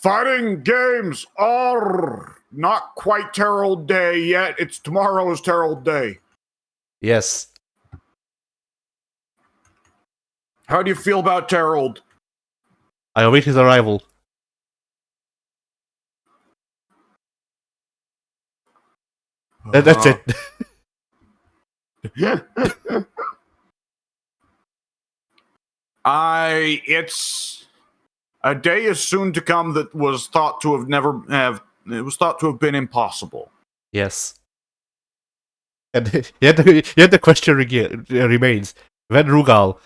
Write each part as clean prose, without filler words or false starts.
Fighting games are not quite Terrell Day yet. It's tomorrow's Terrell Day. Yes. How do you feel about Terrell? I await his arrival. That's it. It's a day is soon to come that was thought to have been impossible. Yes. And yet the question remains: when Rugal?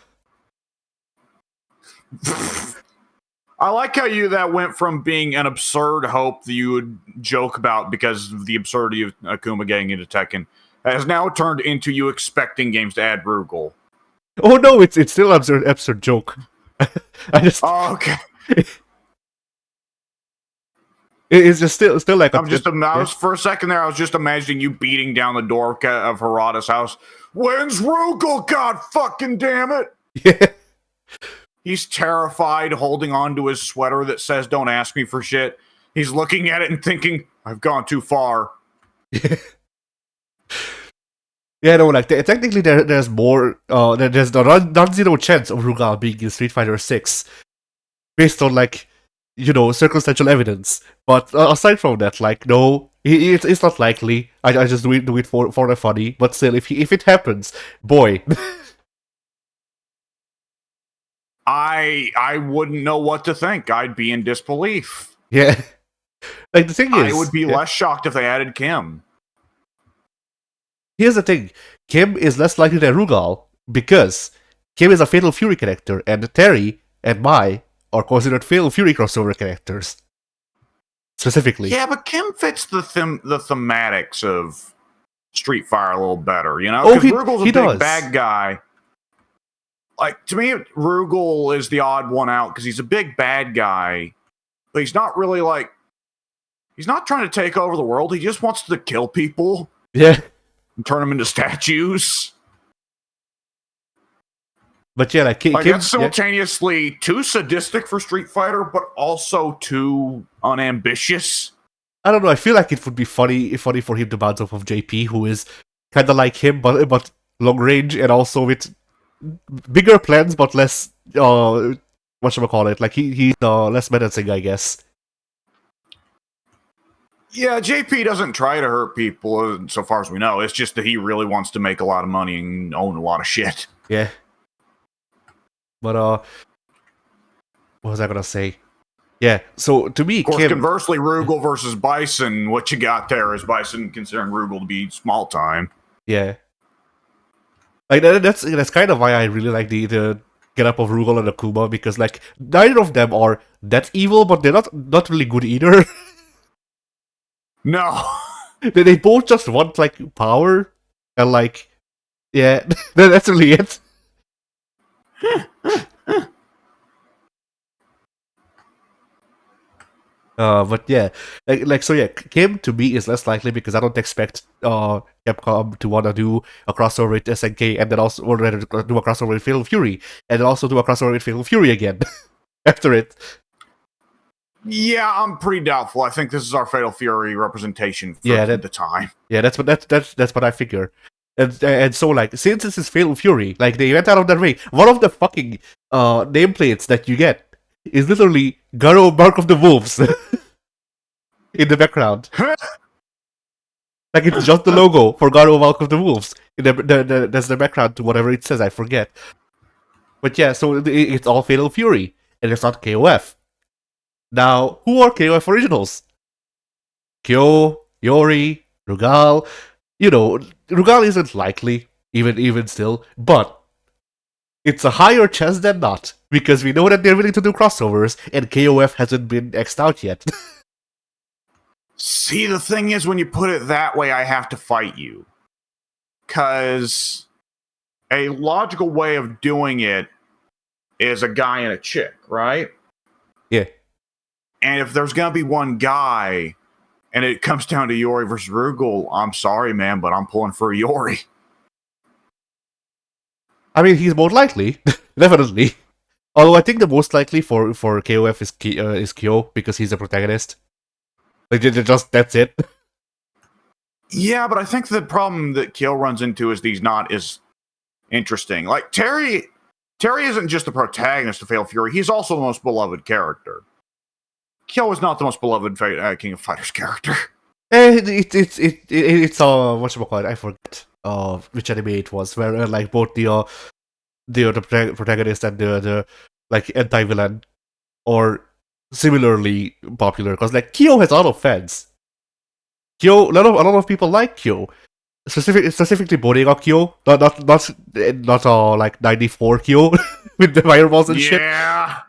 I like how that went from being an absurd hope that you would joke about because of the absurdity of Akuma getting into Tekken has now turned into you expecting games to add Rugal. Oh no, it's still an absurd joke. I just okay. It's just still like for a second there. I was just imagining you beating down the door of Harada's house. When's Rugal? God fucking damn it! Yeah. He's terrified, holding on to his sweater that says "Don't ask me for shit." He's looking at it and thinking, "I've gone too far." Yeah, no, like technically there's more. There's the non-zero chance of Rugal being in Street Fighter 6, based on circumstantial evidence. But aside from that, like no, it's not likely. I just do it for the funny. But still, if it happens, boy. I wouldn't know what to think. I'd be in disbelief. Yeah. Like the thing is, I would be less shocked if they added Kim. Here's the thing: Kim is less likely than Rugal because Kim is a Fatal Fury character, and Terry and Mai are considered Fatal Fury crossover characters. Specifically. Yeah, but Kim fits the thematics of Street Fighter a little better, you know? Oh, Because Rugal's a big does. bad guy. Like, to me, Rugal is the odd one out because he's a big bad guy, but he's not really like... He's not trying to take over the world. He just wants to kill people. Yeah. And turn them into statues. But yeah, like Kim, that's simultaneously too sadistic for Street Fighter, but also too unambitious. I don't know. I feel like it would be funny for him to bounce off of JP, who is kind of like him, but long range and also with bigger plans, but less whatchamacallit. Like he's less menacing, I guess. Yeah, JP doesn't try to hurt people, so far as we know. It's just that he really wants to make a lot of money and own a lot of shit. Yeah. But what was I gonna say? Yeah, so to me, of course, conversely, Rugal versus Bison, what you got there is Bison considering Rugal to be small time. Yeah. Like that's kind of why I really like the get up of Rugal and Akuma, because like neither of them are that evil, but they're not really good either. No. They both just want like power and like yeah, that's really it. But yeah, so yeah, Kim to me is less likely because I don't expect Capcom to wanna do a crossover with SNK and then also or rather do a crossover with Fatal Fury and then also do a crossover with Fatal Fury again after it. Yeah, I'm pretty doubtful. I think this is our Fatal Fury representation for the time. Yeah, that's what I figure. And so like since this is Fatal Fury, like they went out of their way. One of the fucking nameplates that you get is literally Garo Mark of the Wolves in the background. Like it's just the logo for Garo Mark of the Wolves. That's the background to whatever it says, I forget. But yeah, so it's all Fatal Fury, and it's not KOF. Now, who are KOF originals? Kyo, Yori, Rugal. You know, Rugal isn't likely, even still, but it's a higher chance than not, because we know that they're willing to do crossovers, and KOF hasn't been X'd out yet. See, the thing is, when you put it that way, I have to fight you. Because a logical way of doing it is a guy and a chick, right? Yeah. And if there's going to be one guy, and it comes down to Yori versus Rugal, I'm sorry, man, but I'm pulling for Yori. I mean, he's more likely, definitely. Although I think the most likely for KOF is Kyo because he's the protagonist. Like just that's it. Yeah, but I think the problem that Kyo runs into is he's not as interesting. Like Terry isn't just the protagonist of Fatal Fury; he's also the most beloved character. Kyo is not the most beloved King of Fighters character. It's whatchamacallit, I forget which anime it was where like both the protagonist and the like anti-villain or similarly popular because like Kyo has a lot of fans. Kyo, a lot of people like Kyo. Specifically Bodega Kyo, not like 94 Kyo with the fireballs and shit. Yeah.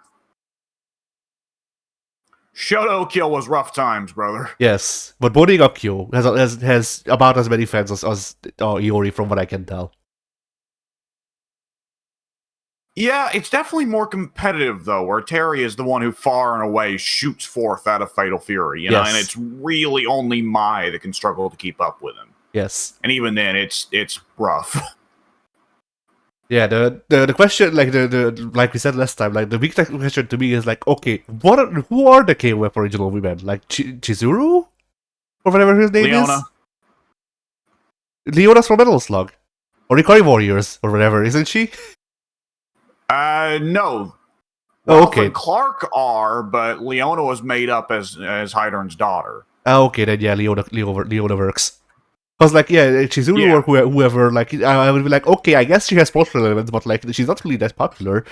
Shoto Kyo was rough times, brother. Yes, but Bodega Kyo has about as many fans as Iori from what I can tell. Yeah, it's definitely more competitive though, where Terry is the one who far and away shoots forth out of Fatal Fury, you know, and it's really only Mai that can struggle to keep up with him. Yes, and even then, it's rough. Yeah, the question, like the like we said last time, like the big question to me is like, okay, who are the KOF original women? Like Chizuru, or whatever his name is. Leona's from Metal Slug, or Ikari Warriors, or whatever, isn't she? No. Oh, okay. And Clark are, but Leona was made up as Hydern's daughter. Oh, okay, then yeah, Leona works. Because, like, yeah, Chizuru or whoever, like, I would be like, okay, I guess she has plot relevance, but, like, she's not really that popular.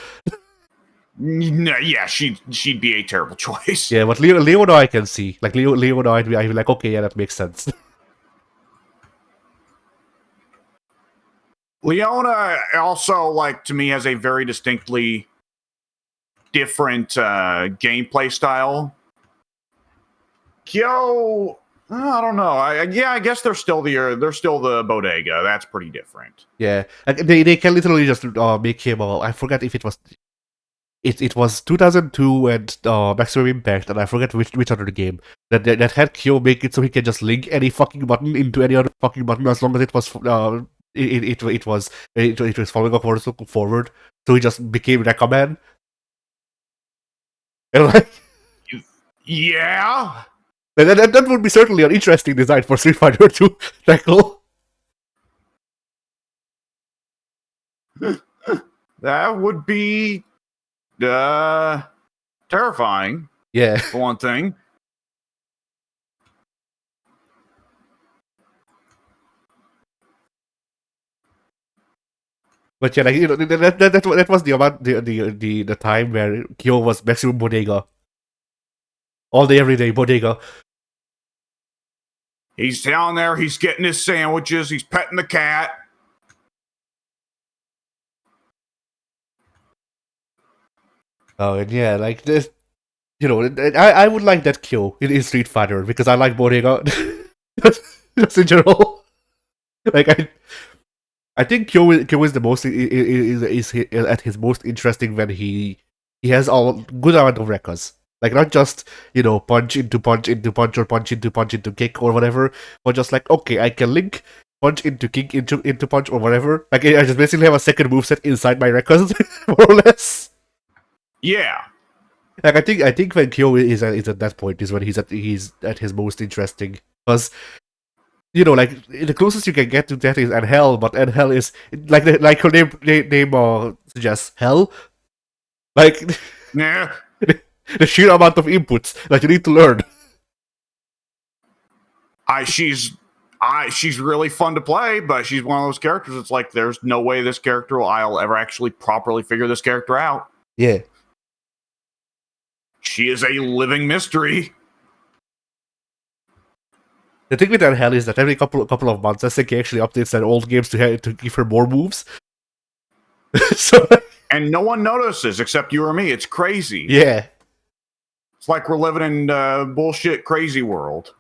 No, yeah, she'd be a terrible choice. Yeah, but Leona I can see. Like, Leona I'd be like, okay, yeah, that makes sense. Leona also, like, to me, has a very distinctly different gameplay style. Kyo, I don't know. I guess they're still the Bodega. That's pretty different. Yeah, they can literally just make him. I forget if it was. It was 2002 and Maximum Impact, and I forget which other game that had Kyo make it so he can just link any fucking button into any other fucking button as long as it was it was following up forward. So he just became Recommand. And like, yeah. That would be certainly an interesting design for Street Fighter to tackle. That would be terrifying. Yeah. For one thing. But yeah, like, you know, that was the time where Kyo was maximum Bodega. All day, every day, Bodega. He's down there, he's getting his sandwiches, he's petting the cat. Oh, and yeah, like this, you know, I would like that Kyo in Street Fighter because I like Bodega. Just in general. Like, I think Kyo is the most is at his most interesting when he has a good amount of records. Like, not just, you know, punch into punch into punch or punch into kick or whatever, but just like, okay, I can link punch into kick into punch or whatever. Like, I just basically have a second moveset inside my records, more or less. Yeah. Like, I think when Kyo is at that point is when he's at his most interesting. Because, you know, like, the closest you can get to that is Hell, but Hell is like her name suggests hell. Like, yeah. The sheer amount of inputs that you need to learn. She's really fun to play, but she's one of those characters. It's like there's no way I'll ever actually properly figure this character out. Yeah. She is a living mystery. The thing with Hell is that every couple of months, SNK actually updates their old games to give her more moves. So, and no one notices except you or me. It's crazy. Yeah. It's like we're living in bullshit crazy world.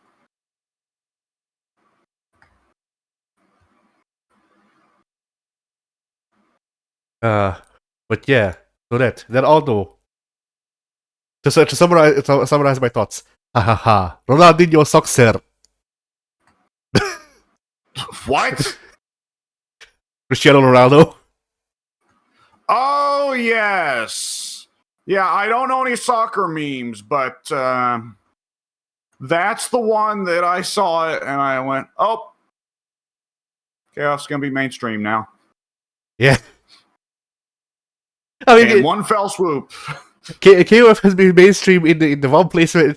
But yeah, so that although to summarize my thoughts, ha ha ha, Ronaldinho sucks, sir. What? Cristiano Ronaldo. Oh yes. Yeah, I don't know any soccer memes, but that's the one that I saw it and I went, oh, Chaos is going to be mainstream now. Yeah. I mean, in one fell swoop. KOF has been mainstream in the one place where,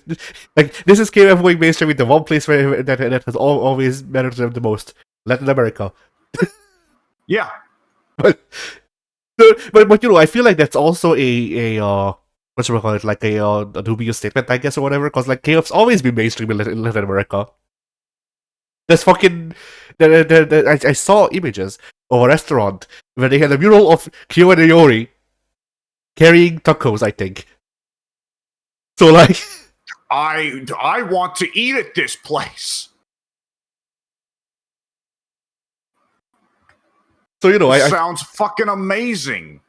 like, this is KOF going mainstream in the one place where that has always mattered to them the most, Latin America. Yeah. But you know, I feel like that's also a what should we call it, like a dubious statement, I guess, or whatever, because like KOF's always been mainstream in Latin America. There's fucking I saw images of a restaurant where they had a mural of Kyo and Iori carrying tacos, I think. So like, I want to eat at this place. So you know, sounds fucking amazing.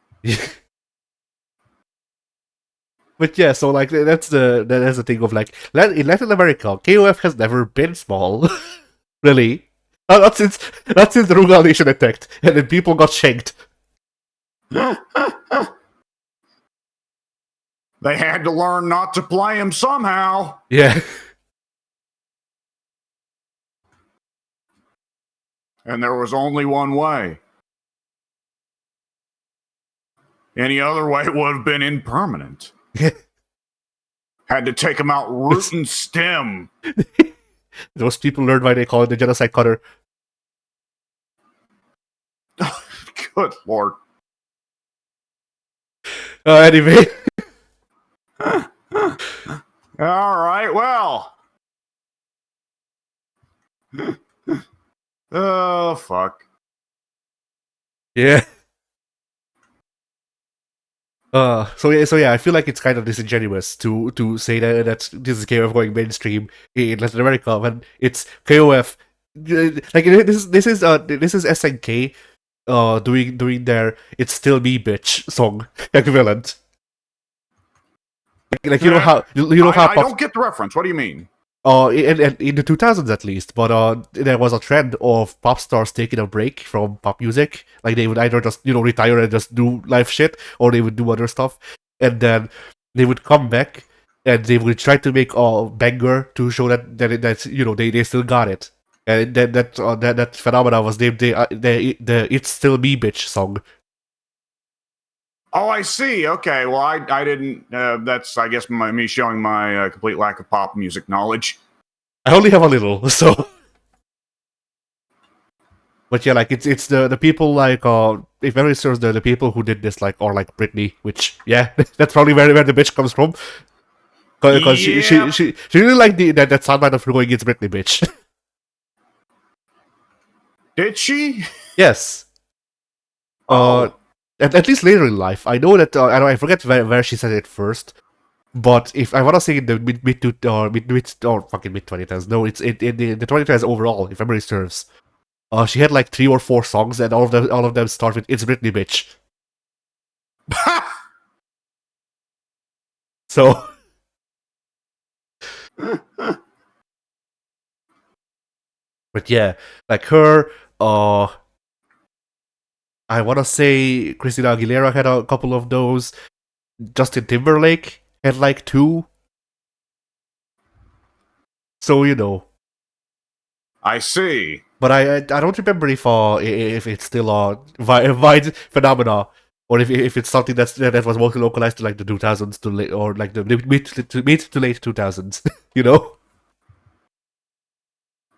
But yeah, so like that's the thing of like in Latin America, KOF has never been small, really. Not since the Rugal Nation attacked and then people got shanked. They had to learn not to play him somehow. Yeah. And there was only one way. Any other way would have been impermanent. Had to take him out root and stem. Those people learned why they call it the genocide cutter. Good lord. Anyway. All right, well. Oh, fuck. Yeah. So yeah, I feel like it's kind of disingenuous to say that this is KOF going mainstream in Latin America when it's KOF. Like this is SNK doing their "It's Still Me, Bitch" song equivalent. Like you know how I don't get the reference. What do you mean? In the 2000s at least, but there was a trend of pop stars taking a break from pop music. Like they would either just retire and just do live shit, or they would do other stuff, and then they would come back and they would try to make a banger to show that they still got it. And that phenomena was named the "It's Still Me, Bitch" song. Oh, I see. Okay, well, I didn't. That's, I guess, me showing my complete lack of pop music knowledge. I only have a little, so. But yeah, like it's the people like if memory serves, the people who did this or like Britney, which yeah, that's probably where the bitch comes from. Because she really liked that soundbite of going, "It's Britney, bitch." Did she? Yes. At least later in life, I know that I forget where she said it first, but if I want to say in the mid 2010s, no, it's in the 2010s overall, if memory serves. She had like 3 or 4 songs, and all of them start with "It's Britney, bitch." So. But yeah, like her, I want to say Christina Aguilera had a couple of those. Justin Timberlake had like 2. So I see. But I don't remember if it's still a wide phenomena, or if it's something that was mostly localized to like the 2000s to late, or like the mid to late 2000s.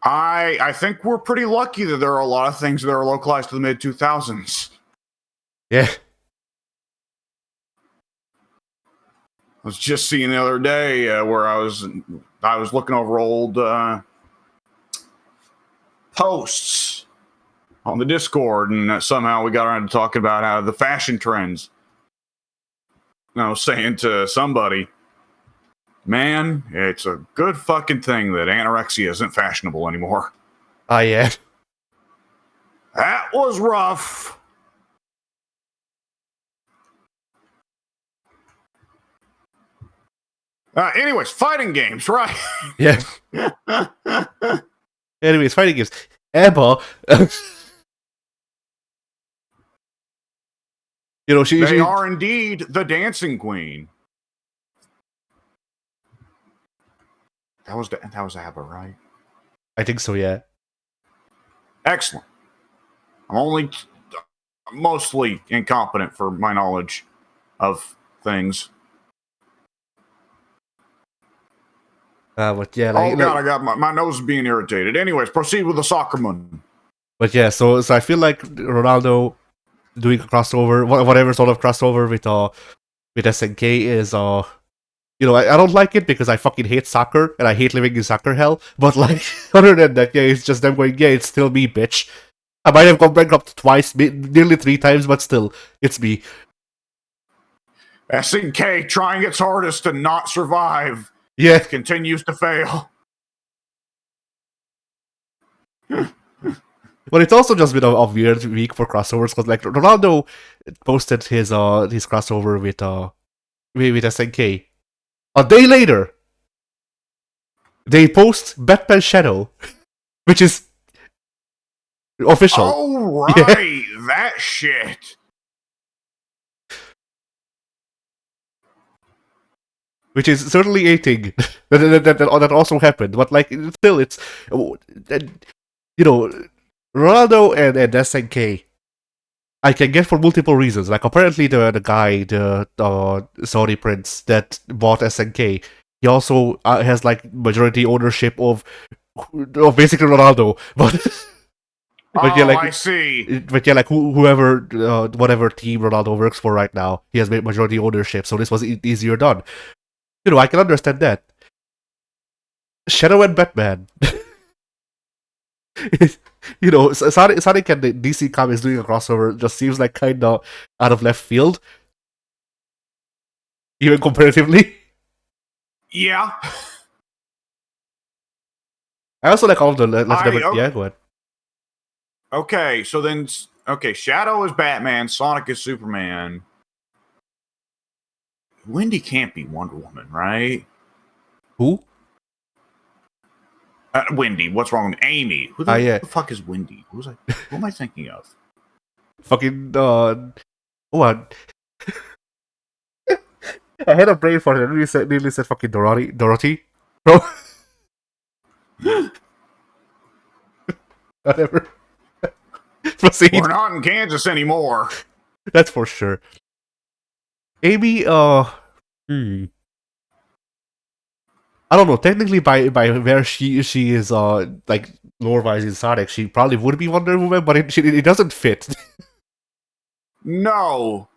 I think we're pretty lucky that there are a lot of things that are localized to the mid 2000s. Yeah. I was just seeing the other day where I was looking over old posts on the Discord, and somehow we got around to talking about how the fashion trends. And I was saying to somebody, man, it's a good fucking thing that anorexia isn't fashionable anymore. Ah, yeah. That was rough. Anyways, fighting games, right? Yeah. Anyways, fighting games. Emma. They are indeed the dancing queen. That was ABBA, right? I think so, yeah. Excellent. I'm only mostly incompetent for my knowledge of things. But yeah, Oh god, I got my nose is being irritated. Anyways, proceed with the soccer moon. But yeah, so I feel like Ronaldo doing a crossover, whatever sort of crossover with SNK is I don't like it because I fucking hate soccer and I hate living in soccer hell. But like other than that, yeah, it's just them going, yeah, it's still me, bitch. I might have gone bankrupt twice, nearly 3 times, but still, it's me. SNK trying its hardest to not survive. Yeah. Continues to fail. But it's also just been a weird week for crossovers because like Ronaldo posted his crossover with SNK. A day later, they post Batman Shadow, which is official. Oh right, yeah. That shit. Which is certainly a thing that also happened, but like still, it's Ronaldo and SNK. I can get for multiple reasons. Like apparently the guy, the Saudi prince that bought SNK, he also has like majority ownership of basically Ronaldo, but. But yeah, like, I see. But yeah, like whoever, whatever team Ronaldo works for right now, he has majority ownership, so this was easier done. I can understand that. Shadow and Batman. Sonic and the DC Comics doing a crossover just seems like kind of out of left field, even comparatively. Yeah. I also like all the yeah, go ahead. Okay, so then, Shadow is Batman, Sonic is Superman. Wendy can't be Wonder Woman, right? Who? Wendy. What's wrong with Amy? Who the fuck is Wendy? Who am I thinking of? Fucking what? I had a brain fart. I nearly said fucking Dorothy. Bro. Whatever. Proceed. We're not in Kansas anymore. That's for sure. Amy, I don't know. Technically, by where she is, like lore-wise in Sonic, she probably would be Wonder Woman, but it doesn't fit. No,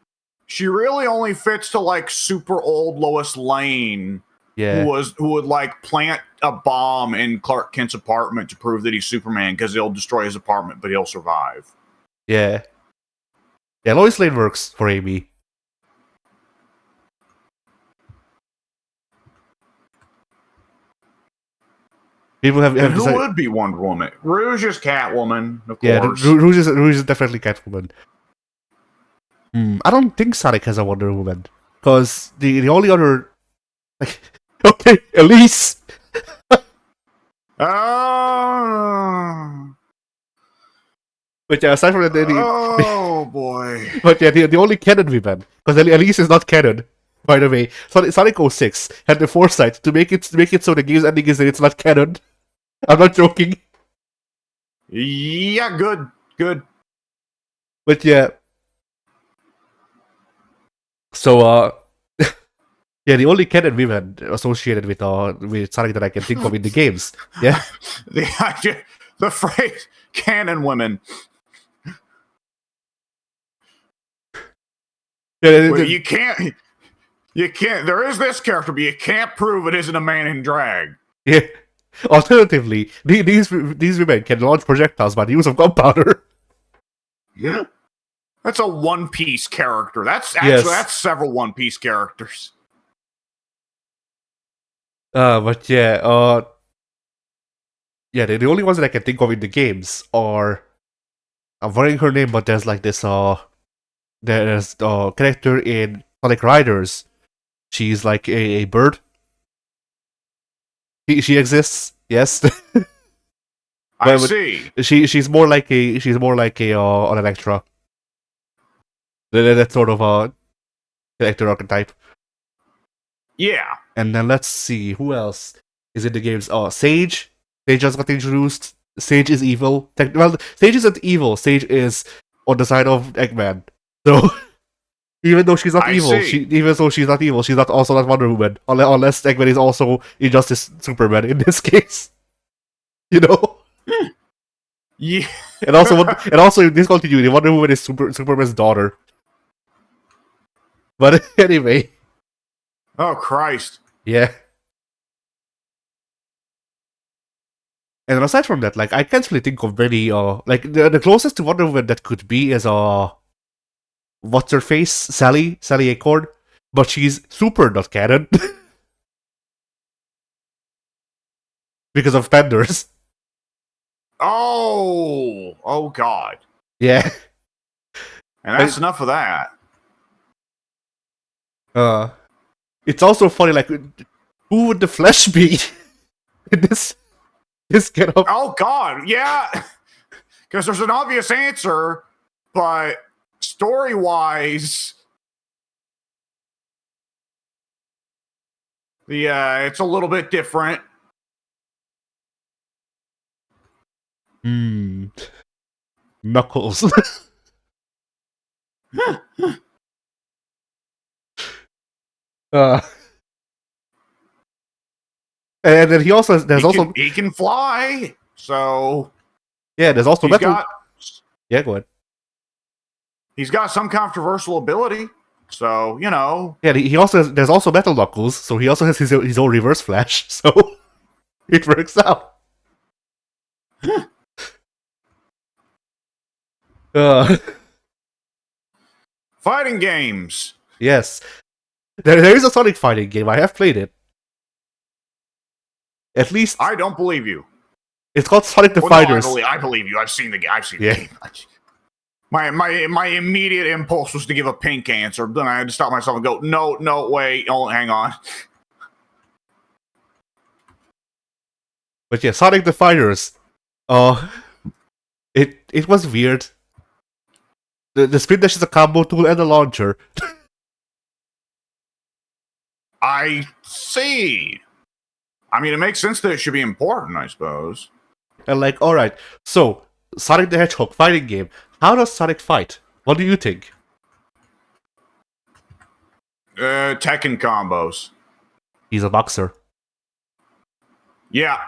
she really only fits to like super old Lois Lane. Yeah. Who would like plant a bomb in Clark Kent's apartment to prove that he's Superman because he'll destroy his apartment, but he'll survive. Yeah. Yeah, Lois Lane works for Amy. People have who would be Wonder Woman? Rouge is Catwoman, of course. Yeah, Rouge is definitely Catwoman. I don't think Sonic has a Wonder Woman because the only other like okay, Elise. But yeah, aside from that, oh boy. But yeah, the only canon women, because Elise is not canon. By the way, Sonic 06 had the foresight to make it so the game's ending is that it's not canon. I'm not joking. Yeah, good. But yeah. So yeah, the only canon women associated with Sonic that I can think of in the games. Yeah. the phrase canon women. Yeah, well, you can't. There is this character, but you can't prove it isn't a man in drag. Yeah. Alternatively, these women can launch projectiles by the use of gunpowder. Yeah. That's a One Piece character. That's several One Piece characters. But yeah, yeah, the only ones that I can think of in the games are, I'm forgetting her name, but there's like this there's a character in Sonic Riders. She's like a bird. She exists, yes. I see. She's more like an Electra. That sort of a character archetype. Yeah. And then let's see who else is in the games. Sage. Sage just got introduced. Sage is evil. Well, Sage isn't evil. Sage is on the side of Eggman. So even though she's not evil, she's not also not Wonder Woman. Unless Eggman is also Injustice Superman in this case. You know? Yeah. And also in this continuity, Wonder Woman is Superman's daughter. But anyway. Oh Christ. Yeah. And aside from that, like I can't really think of many like the closest to Wonder Woman that could be is what's her face? Sally Acorn. But she's super not canon. Because of Penders. Oh God. Yeah. And that's enough of that. It's also funny, like, who would the Flash be in this get up? Oh God, yeah. Because there's an obvious answer, but story-wise, it's a little bit different. Knuckles. And then he can fly. So yeah, there's also Metal. Yeah, go ahead. He's got some controversial ability, so you know. Yeah, there's also Metal Knuckles, so he also has his own Reverse Flash, so it works out. Fighting games. Yes. There is a Sonic fighting game. I have played it. At least I don't believe you. It's called Sonic the Fighters. No, I believe you. I've seen the game. My immediate impulse was to give a pink answer. Then I had to stop myself and go, no, wait, hang on. But yeah, Sonic the Fighters. It was weird. The spin dash is a combo tool and a launcher. I see. I mean, it makes sense that it should be important, I suppose. And like, alright, so, Sonic the Hedgehog fighting game. How does Sonic fight? What do you think? Tekken combos. He's a boxer. Yeah.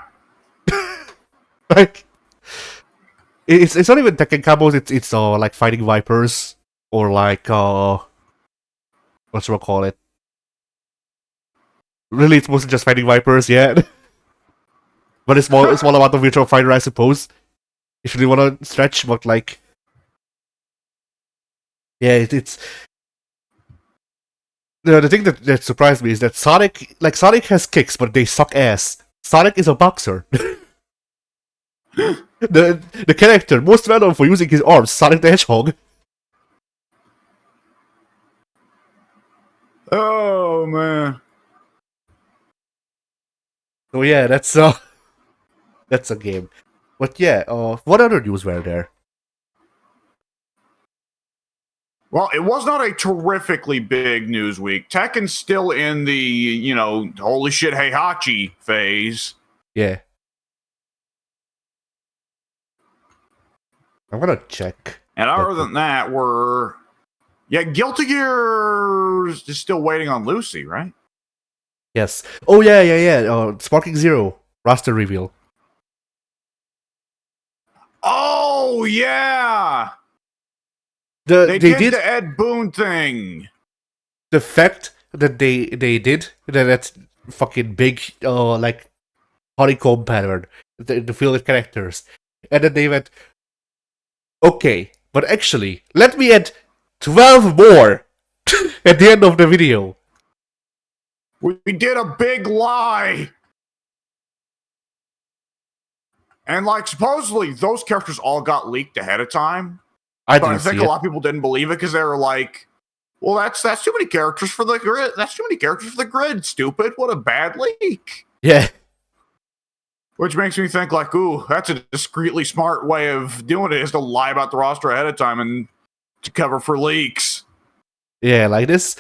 Like, it's not even Tekken combos, it's like fighting Vipers, or like, what should I call it? Really, it's mostly just fighting Vipers, yeah. But it's small amount of Virtual Fighter, I suppose. If you want to stretch, but like... Yeah, it's... The thing that surprised me is that Sonic has kicks, but they suck ass. Sonic is a boxer. the character most well known for using his arms, Sonic the Hedgehog. Oh, man. So yeah, that's a game. But yeah, what other news were there? Well, it was not a terrifically big news week. Tekken's still in the, holy shit, Heihachi phase. Yeah. I'm gonna check. And other than that, Guilty Gear is still waiting on Lucy, right? Yes. Oh yeah. Sparking Zero roster reveal. Oh yeah. They did the Ed Boon thing. The fact that they did that's fucking big, like honeycomb pattern to fill with characters, and then they went, okay, but actually, let me add 12 more at the end of the video. We did a big lie. And like supposedly those characters all got leaked ahead of time. I think a lot of people didn't believe it because they were like, well, that's too many characters for the grid. That's too many characters for the grid, stupid. What a bad leak. Yeah. Which makes me think like, ooh, that's a discreetly smart way of doing it, is to lie about the roster ahead of time and to cover for leaks. Yeah, like this.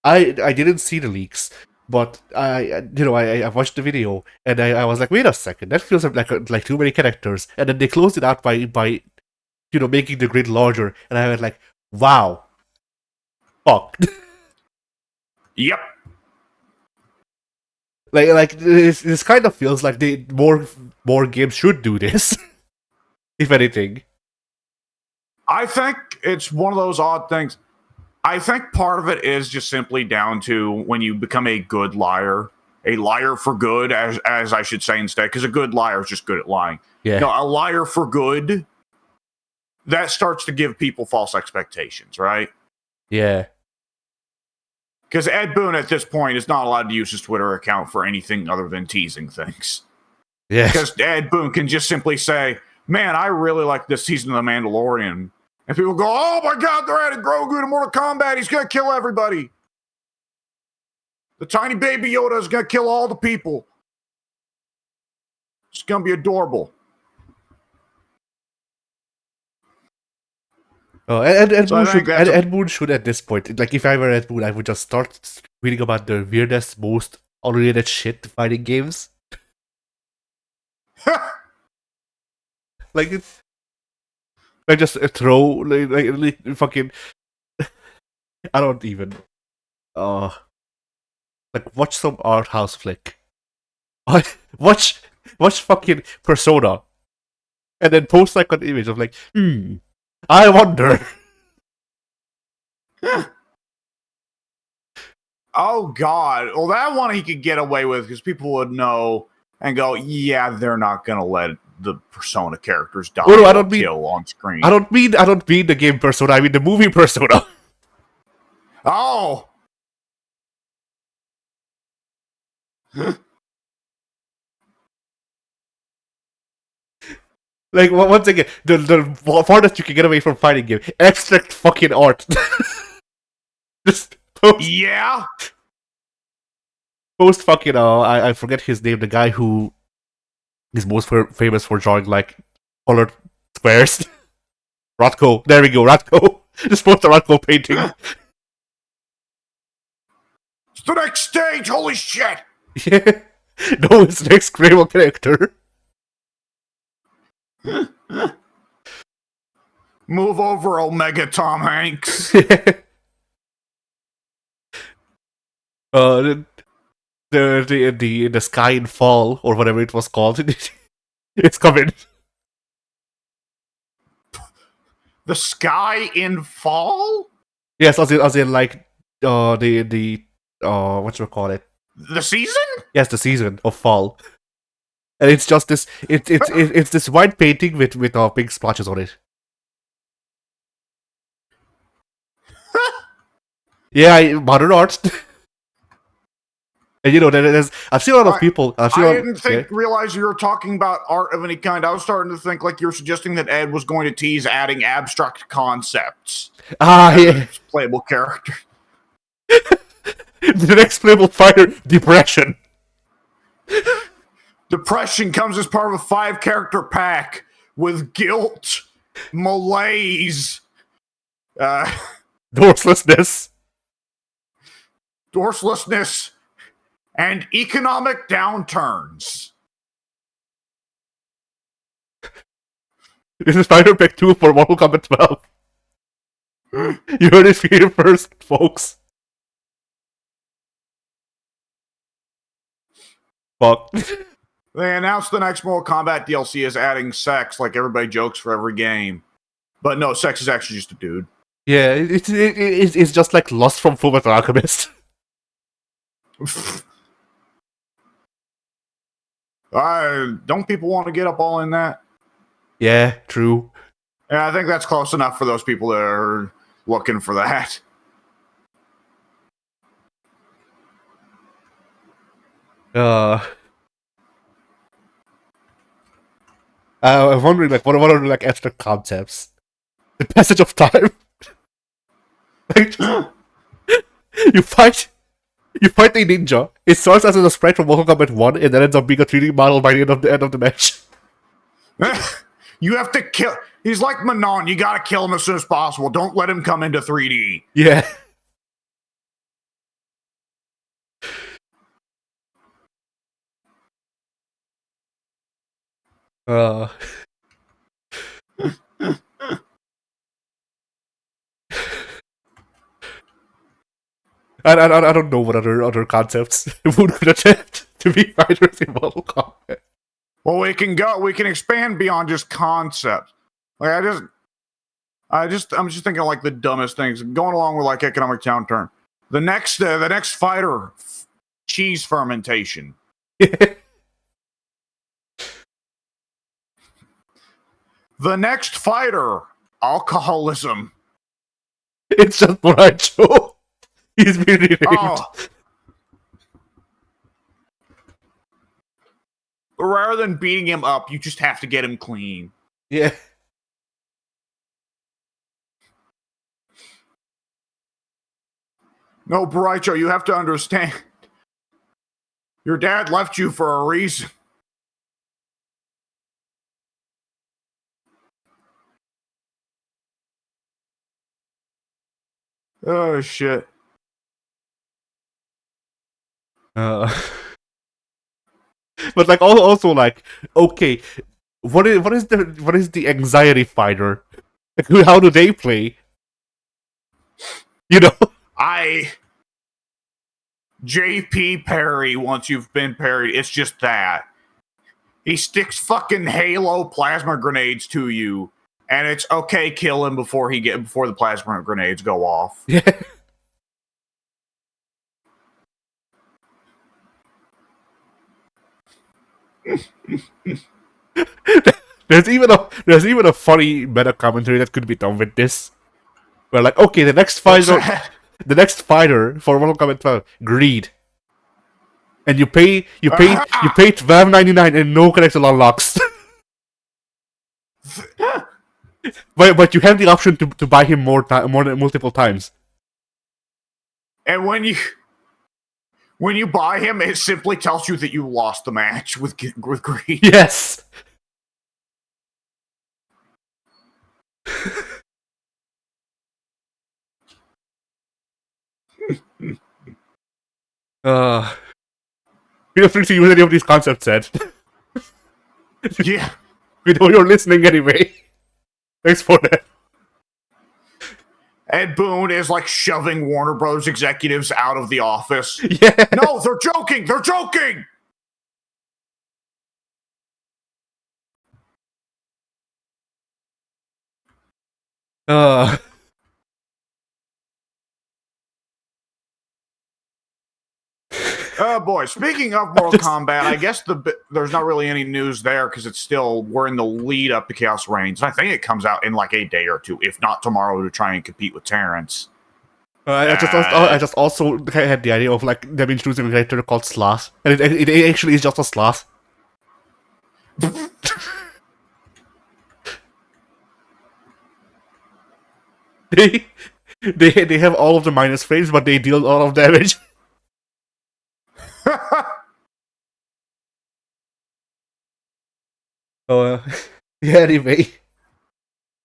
I didn't see the leaks. But I watched the video and I was like, wait a second, that feels like too many characters. And then they closed it out by making the grid larger, and I went like, wow, fuck. Yep. like this kind of feels like more games should do this, if anything. I think it's one of those odd things. I think part of it is just simply down to when you become a good liar, a liar for good, as I should say instead, because a good liar is just good at lying. Yeah. A liar for good, that starts to give people false expectations, right? Yeah. Because Ed Boon at this point is not allowed to use his Twitter account for anything other than teasing things. Yeah. Because Ed Boon can just simply say, man, I really like this season of The Mandalorian. And people go, oh my god, they're adding Grogu to Mortal Kombat. He's going to kill everybody. The tiny baby Yoda is going to kill all the people. It's going to be adorable. Oh, Ed Boon should at this point, like if I were Ed Boon, I would just start reading about the weirdest, most unrelated shit fighting games. Like it's like just throw like fucking. I don't even. Like watch some art house flick. watch fucking Persona, and then post like an image of like, I wonder. Oh god. Well, that one he could get away with because people would know and go, yeah, they're not gonna let the Persona characters die or kill on screen. I don't mean the game Persona, I mean the movie Persona. Oh. Like once again, the farthest you can get away from fighting game, abstract fucking art. Just post fucking I forget his name, the guy who is most famous for drawing like colored squares. Rothko, there we go, Rothko. Just post a Rothko painting. It's the next stage, holy shit! Yeah, no, it's the next Grable character. Move over, Omega Tom Hanks. The Sky in Fall or whatever it was called. It's coming. The Sky in Fall? Yes, as in like the what you call it? The season? Yes, the season of Fall. And it's just this it's this white painting with big splotches on it. Yeah, modern art. And there's I've seen a lot of people. I didn't realize you were talking about art of any kind. I was starting to think like you're suggesting that Ed was going to tease adding abstract concepts. Yeah. Playable character. The next playable fighter, Depression. Depression comes as part of a 5-character pack with guilt, malaise, dorselessness, and economic downturns. This is Fighter Pack 2 for Mortal Kombat 12. You heard it here first, folks. Fuck. They announced the next Mortal Kombat DLC is adding sex, like everybody jokes for every game. But no, sex is actually just a dude. Yeah, it's just like Lost from Fullmetal Alchemist. Don't people want to get up all in that? Yeah, true. Yeah, I think that's close enough for those people that are looking for that. I'm wondering, like, what are like abstract concepts? The passage of time. Like, you fight a ninja. It starts as a sprite from Mortal Kombat 1 and then ends up being a 3D model by the end of the match. You have to kill. He's like Manon. You gotta kill him as soon as possible. Don't let him come into 3D. Yeah. Uh, I don't know what other concepts would could attempt to be fighters in Mortal Kombat. Well, we can expand beyond just concepts. Like I'm just thinking like the dumbest things going along with like economic downturn. The next fighter, cheese fermentation. The next fighter, alcoholism. It's just Borracho. He's been renamed. Oh. Rather than beating him up, you just have to get him clean. Yeah. No, Borracho, you have to understand. Your dad left you for a reason. Oh, shit. But like also like okay, what is the anxiety fighter? Like, how do they play? You know? JP parry once you've been parried. It's just that. He sticks fucking Halo plasma grenades to you, and it's okay, kill him before the plasma grenades go off. Yeah. There's even a funny meta commentary that could be done with this. Where like, okay, the next fighter for Mortal Kombat 12, greed. And you pay $12.99 and no collectible unlocks. but you have the option to buy him more than multiple times. And when you buy him, it simply tells you that you lost the match with greed. Yes. Feel free to use any of these concepts, Ed. Yeah. We know you're listening anyway. Thanks for that. Ed Boon is like shoving Warner Bros. Executives out of the office. Yeah. No, they're joking! They're joking! Oh boy, speaking of Mortal Kombat, I guess there's not really any news there because we're in the lead up to Chaos Reigns. I think it comes out in like a day or two, if not tomorrow, to try and compete with Terrence. I just also had the idea of like them introducing a character called Sloth, and it actually is just a sloth. They have all of the minus frames, but they deal a lot of damage. Yeah. Anyway,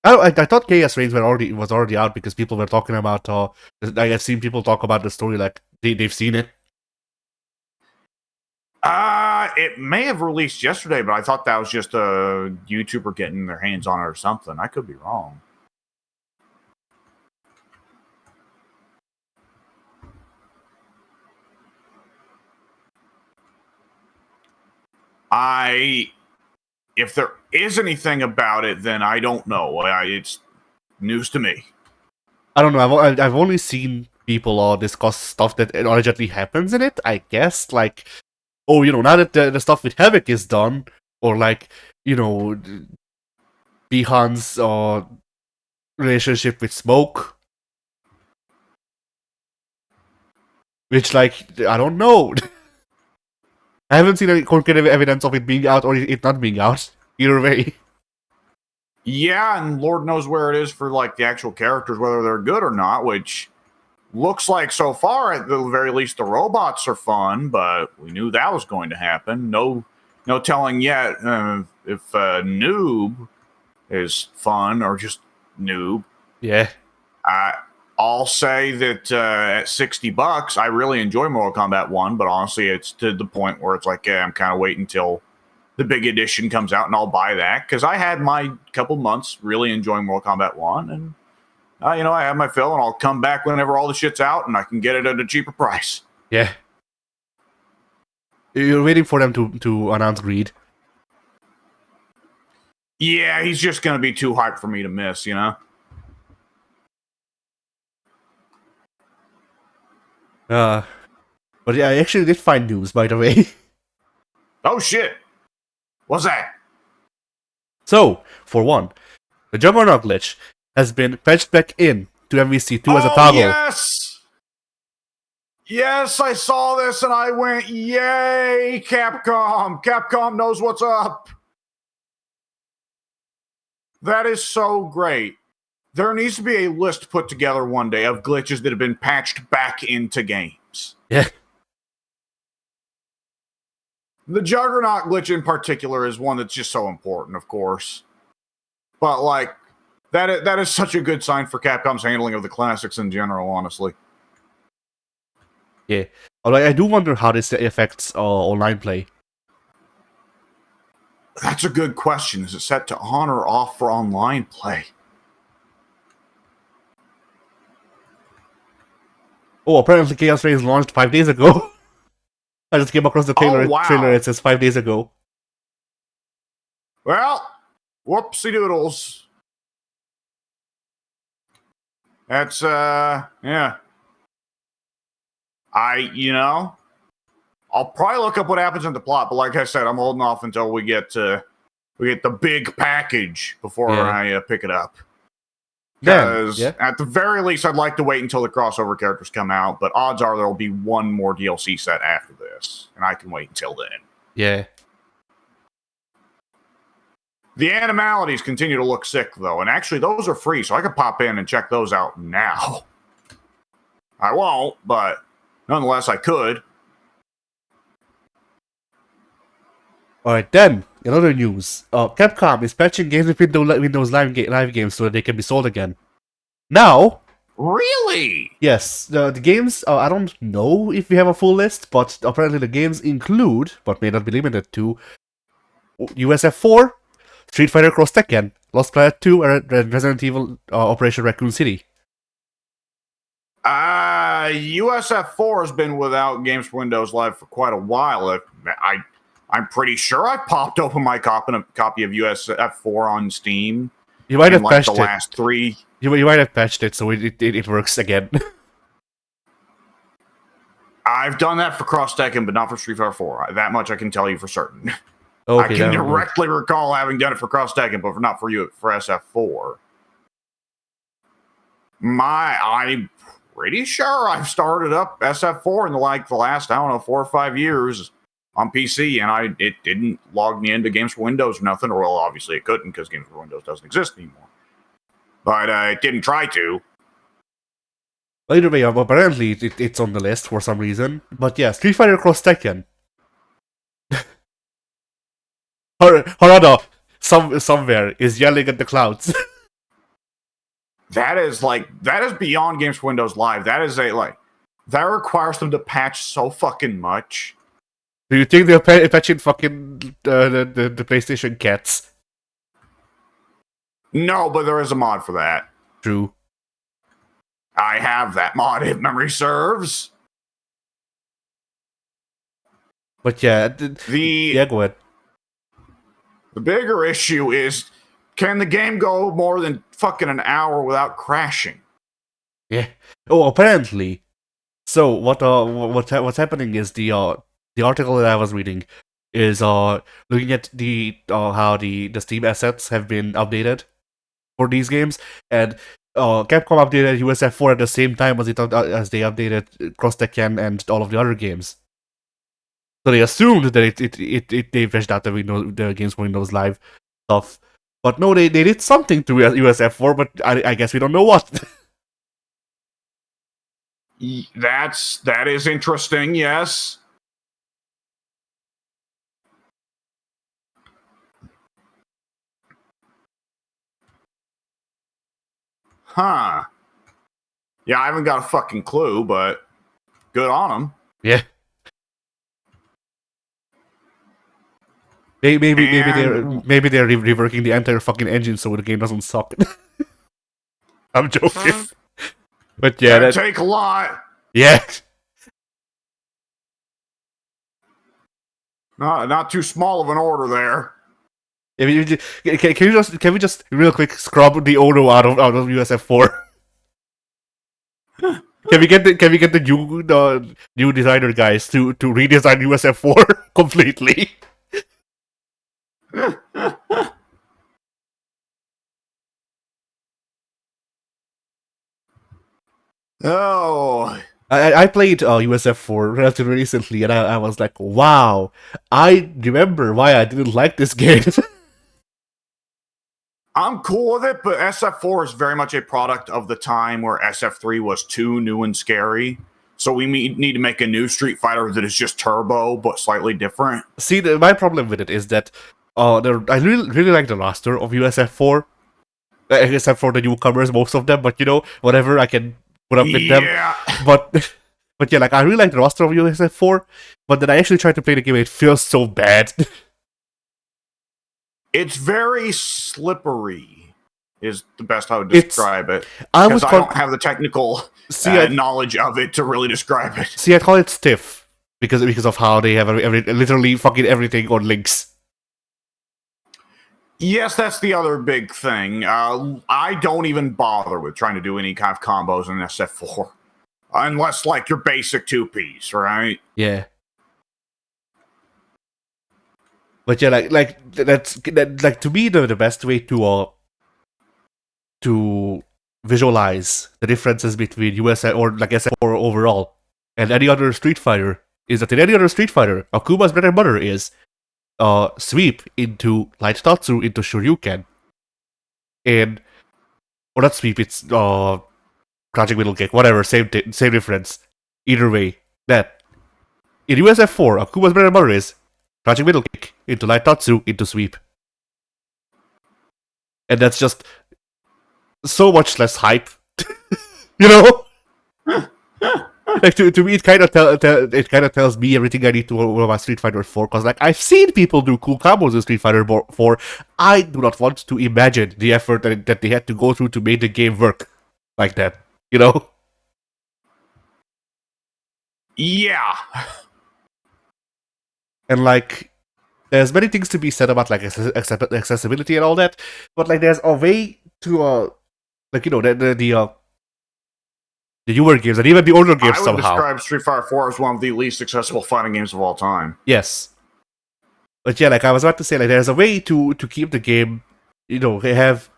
I thought Chaos Reigns was already out because people were talking about. I have seen people talk about the story like they've seen it. It may have released yesterday, but I thought that was just a YouTuber getting their hands on it or something. I could be wrong. If there is anything about it, then I don't know. It's news to me. I don't know. I've only seen people discuss stuff that allegedly happens in it. I guess like, oh, now that the stuff with Havoc is done, or like, Bihan's relationship with Smoke, which like I don't know. I haven't seen any concrete evidence of it being out or it not being out. Either way. Yeah, and Lord knows where it is for like the actual characters, whether they're good or not, which looks like so far at the very least the robots are fun, but we knew that was going to happen. No telling yet if Noob is fun or just Noob. Yeah. I'll say that at $60, I really enjoy Mortal Kombat 1, but honestly, it's to the point where it's like, I'm kind of waiting until the big edition comes out, and I'll buy that because I had my couple months really enjoying Mortal Kombat 1, and I have my fill, and I'll come back whenever all the shit's out, and I can get it at a cheaper price. Yeah. You're waiting for them to announce Greed. Yeah, he's just going to be too hyped for me to miss, But yeah, I actually did find news, by the way. Oh, shit. What's that? So, for one, the Juggernaut glitch has been patched back in to MVC2 as a toggle. Yes! Yes, I saw this and I went, yay, Capcom! Capcom knows what's up! That is so great. There needs to be a list put together one day of glitches that have been patched back into games. Yeah. The Juggernaut glitch in particular is one that's just so important, of course. But, like, that is such a good sign for Capcom's handling of the classics in general, honestly. Yeah. Although I do wonder how this affects online play. That's a good question. Is it set to on or off for online play? Oh, apparently Chaos Race launched 5 days ago. I just came across the trailer. Oh, wow. Trailer. It says 5 days ago. Well, whoopsie doodles. That's, yeah. I'll probably look up what happens in the plot, but like I said, I'm holding off until we get the big package before I pick it up. Because at the very least, I'd like to wait until the crossover characters come out, but odds are there'll be one more DLC set after this, and I can wait until then. Yeah. The animalities continue to look sick, though, and actually those are free, so I could pop in and check those out now. I won't, but nonetheless, I could. Alright, then, in other news, Capcom is patching games with Windows Live games so that they can be sold again. Now... Really? Yes, the games, I don't know if we have a full list, but apparently the games include, but may not be limited to, USF4, Street Fighter Cross Tekken, Lost Planet 2, and Resident Evil Operation Raccoon City. USF4 has been without games for Windows Live for quite a while. I'm pretty sure I popped open my copy of USF4 on Steam. You might have patched the last 3. You might have patched it, so it works again. I've done that for Cross Tekken, but not for Street Fighter 4. That much I can tell you for certain. Okay, I can directly recall having done it for Cross Tekken, but not for SF4. I'm pretty sure I've started up SF4 in the last 4 or 5 years on PC, and it didn't log me into Games for Windows or nothing. Or, well, obviously it couldn't because Games for Windows doesn't exist anymore. But it didn't try to. Either way, apparently it's on the list for some reason. But yeah, Street Fighter Cross Tekken. Harada, somewhere, is yelling at the clouds. That is beyond Games for Windows Live. That requires them to patch so fucking much. Do you think they're patching fucking the PlayStation cats? No, but there is a mod for that. True. I have that mod if memory serves. But yeah, go ahead. The bigger issue is, can the game go more than fucking an hour without crashing? Yeah. Oh, apparently. So what's happening is the article that I was reading is looking at the how the Steam assets have been updated for these games, and Capcom updated USF4 at the same time as they updated Cross Tekken and all of the other games. So they assumed that they patched out the games for Windows Live stuff, but no, they did something to USF4, but I guess we don't know what. That is interesting. Yes. Huh. Yeah, I haven't got a fucking clue, but good on them. Yeah. Maybe they're reworking the entire fucking engine so the game doesn't suck. I'm joking. But yeah, that'd take a lot. Yeah. Not too small of an order there. Can we just real quick scrub the Ono out of USF4? Can we get the new designer guys to redesign USF4 completely? Oh, I played USF4 relatively recently, and I was like, wow, I remember why I didn't like this game. I'm cool with it, but SF4 is very much a product of the time where SF3 was too new and scary. So we need to make a new Street Fighter that is just turbo, but slightly different. See, my problem with it is that I really like the roster of USF4, except for the newcomers, most of them, but whatever, I can put up with them. But yeah, like I really like the roster of USF4, but then I actually tried to play the game and it feels so bad. It's very slippery, is the best I would describe it. I don't have the technical knowledge of it to really describe it. See, I call it stiff because of how they have literally fucking everything on links. Yes, that's the other big thing. I don't even bother with trying to do any kind of combos in SF4. Unless, like, your basic 2-piece, right? Yeah. But yeah, like to me, the best way to visualize the differences between USF or like SF4 overall and any other Street Fighter is that in any other Street Fighter, Akuma's bread and butter is sweep into light tatsu into Shoryuken, or not sweep, it's crouching middle kick, whatever, same difference. Either way, that in USF4, Akuma's bread and butter is crouching middle kick into light tatsu into sweep, and that's just so much less hype, Like to me, it kind of tells me everything I need to know about Street Fighter 4. Because like I've seen people do cool combos in Street Fighter 4. I do not want to imagine the effort that they had to go through to make the game work like that. Yeah. And like, there's many things to be said about like accessibility and all that, but like, there's a way to the newer games and even the older games I would somehow describe Street Fighter 4 as one of the least accessible fighting games of all time. Yes. But yeah, like I was about to say, like there's a way to keep the game, have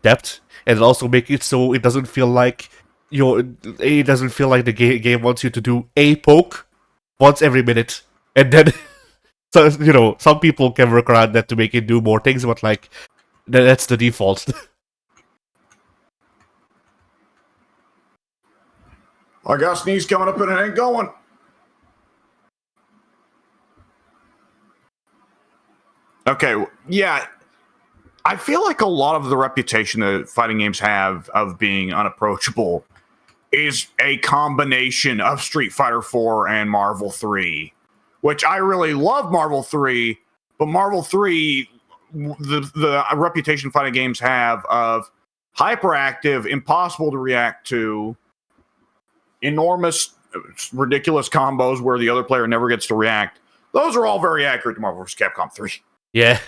depth and also make it so it doesn't feel like it doesn't feel like the game wants you to do a poke once every minute, and then so some people can work around that to make it do more things, but like that's the default. I got a sneeze coming up and it ain't going. Okay, yeah. I feel like a lot of the reputation that fighting games have of being unapproachable is a combination of Street Fighter 4 and Marvel 3, which I really love Marvel 3, but Marvel 3, the reputation fighting games have of hyperactive, impossible to react to, enormous, ridiculous combos where the other player never gets to react. Those are all very accurate to Marvel vs. Capcom 3. Yeah.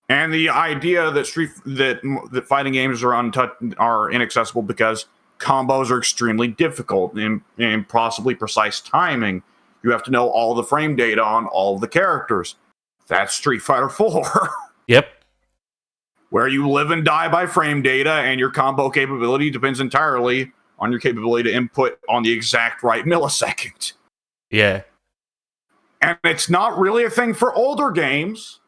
And the idea that that fighting games are inaccessible because combos are extremely difficult and impossibly precise timing. You have to know all the frame data on all of the characters. That's Street Fighter 4. Yep. Where you live and die by frame data, and your combo capability depends entirely on your capability to input on the exact right millisecond. Yeah. And it's not really a thing for older games.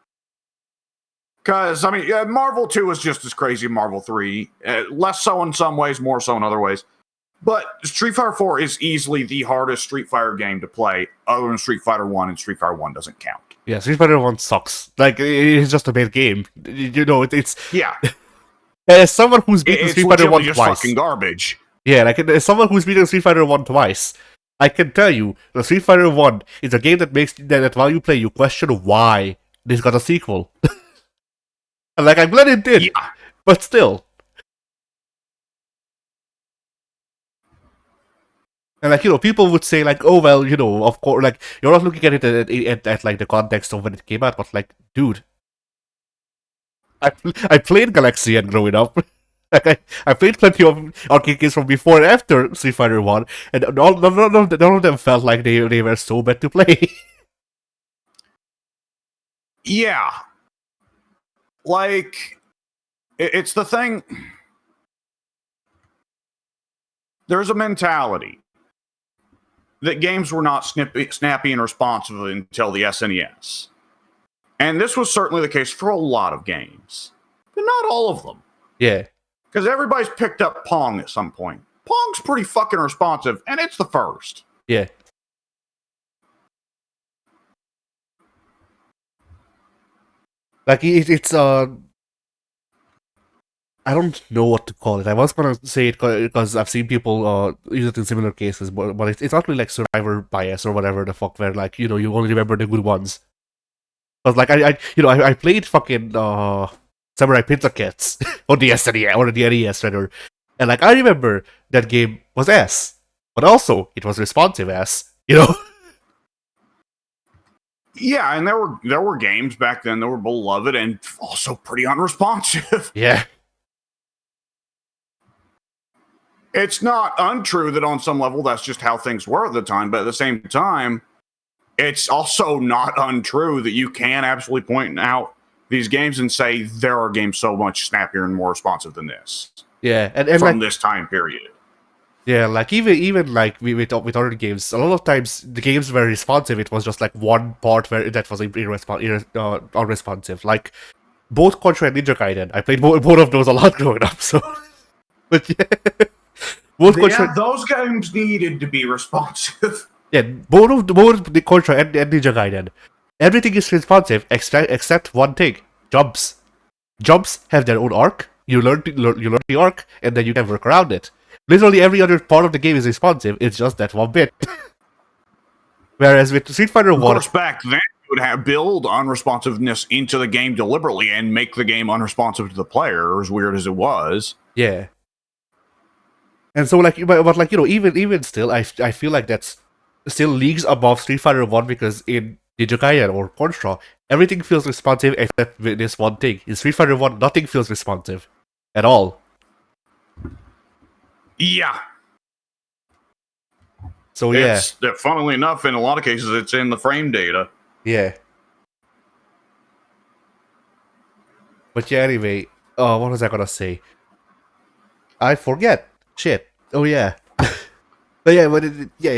Because, I mean, Marvel 2 is just as crazy as Marvel 3. Less so in some ways, more so in other ways. But Street Fighter 4 is easily the hardest Street Fighter game to play, other than Street Fighter 1, and Street Fighter 1 doesn't count. Yeah, Street Fighter 1 sucks. Like, it's just a bad game. It's... Yeah. As someone who's beaten Street Fighter 1 just twice. Fucking garbage. Yeah, like, as someone who's beaten Street Fighter 1 twice, I can tell you, the Street Fighter 1 is a game that makes that while you play, you question why this got a sequel. And like, I'm glad it did, Yeah. but still. And like, people would say like, oh well, of course, like, you're not looking at it at like the context of when it came out, but like, dude, I played Galaxian growing up. Like, I played plenty of arcade games from before and after Street Fighter 1, and none of them felt like they were so bad to play. Yeah. Like, it's the thing. There's a mentality that games were not snappy and responsive until the SNES. And this was certainly the case for a lot of games, but not all of them. Yeah. Because everybody's picked up Pong at some point. Pong's pretty fucking responsive, and it's the first. Yeah. Like, it's I don't know what to call it. I was gonna say it because I've seen people use it in similar cases, but it's not really like survivor bias or whatever the fuck, where like, you only remember the good ones. But like, I played fucking Samurai Pizza Cats on the SNES, or the NES rather, and like, I remember that game was ass, but also it was responsive ass, Yeah, and there were games back then that were beloved and also pretty unresponsive. Yeah. It's not untrue that on some level that's just how things were at the time, but at the same time, it's also not untrue that you can absolutely point out these games and say there are games so much snappier and more responsive than this. Yeah, and from like, this time period. Yeah, like even like with other games, a lot of times the games were responsive. It was just like one part where that was unresponsive. Like both Contra and Ninja Gaiden. I played both of those a lot growing up. So, but yeah, Yeah, those games needed to be responsive. Yeah, both the Contra and Ninja Gaiden. Everything is responsive except one thing: jumps. Jumps have their own arc. You learn the arc, and then you can work around it. Literally every other part of the game is responsive. It's just that one bit. Whereas with Street Fighter 1, of course, back then you would have build unresponsiveness into the game deliberately and make the game unresponsive to the player, as weird as it was. Yeah. And so like, but like, even still, I feel like that's still leagues above Street Fighter 1, because in Ninja Gaiden or Contra, everything feels responsive except with this one thing. In Street Fighter 1, nothing feels responsive at all. Yeah. So yeah. Funnily enough, in a lot of cases, it's in the frame data. Yeah. But yeah, anyway, what was I gonna say? I forget. Shit. Oh yeah. But yeah,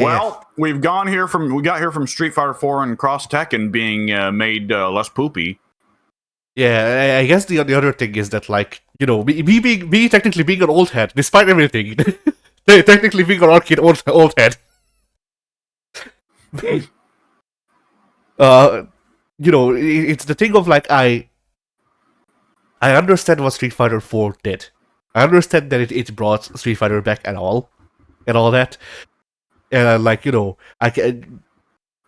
Well, we got here from Street Fighter 4 and Cross Tekken being made less poopy. Yeah, I guess the other thing is that, like, me technically being an old head, despite everything, technically being an arcade old head. It's the thing of like, I understand what Street Fighter 4 did. I understand that it brought Street Fighter back and all that. And like, I can,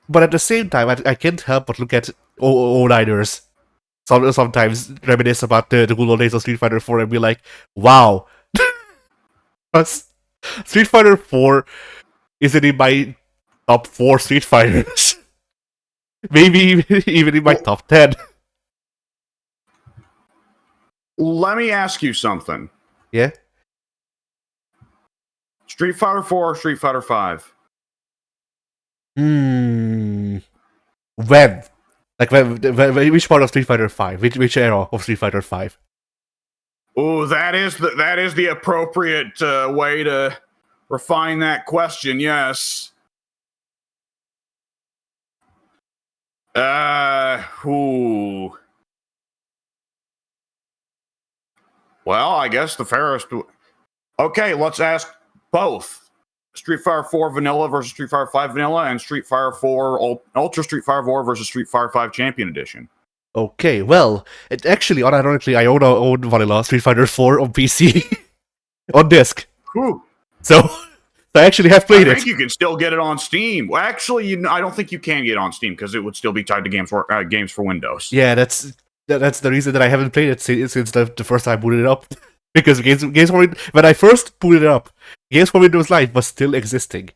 but at the same time, I can't help but look at O9ers. Sometimes reminisce about the good old days of Street Fighter 4 and be like, wow. Street Fighter 4 isn't in my top 4 Street Fighters. Maybe even in my top 10. Let me ask you something. Yeah? Street Fighter 4 or Street Fighter 5? When? Like, which part of Street Fighter 5? Which era of Street Fighter 5? Oh, that is the appropriate way to refine that question. Yes. Ooh. Well, I guess the fairest. Okay, let's ask both. Street Fighter 4 Vanilla versus Street Fighter 5 Vanilla, and Street Fighter 4 Ultra Street Fighter 4 versus Street Fighter 5 Champion Edition. Okay, well, actually, unironically, I own Vanilla Street Fighter 4 on PC on disc. Ooh. So I actually have played I it. think you can still get it on Steam. Well, actually, I don't think you can get it on Steam because it would still be tied to games for Windows. Yeah, that's the reason that I haven't played it since the first time I booted it up. Because games for when I first booted it up, Games for Windows Live was still existing,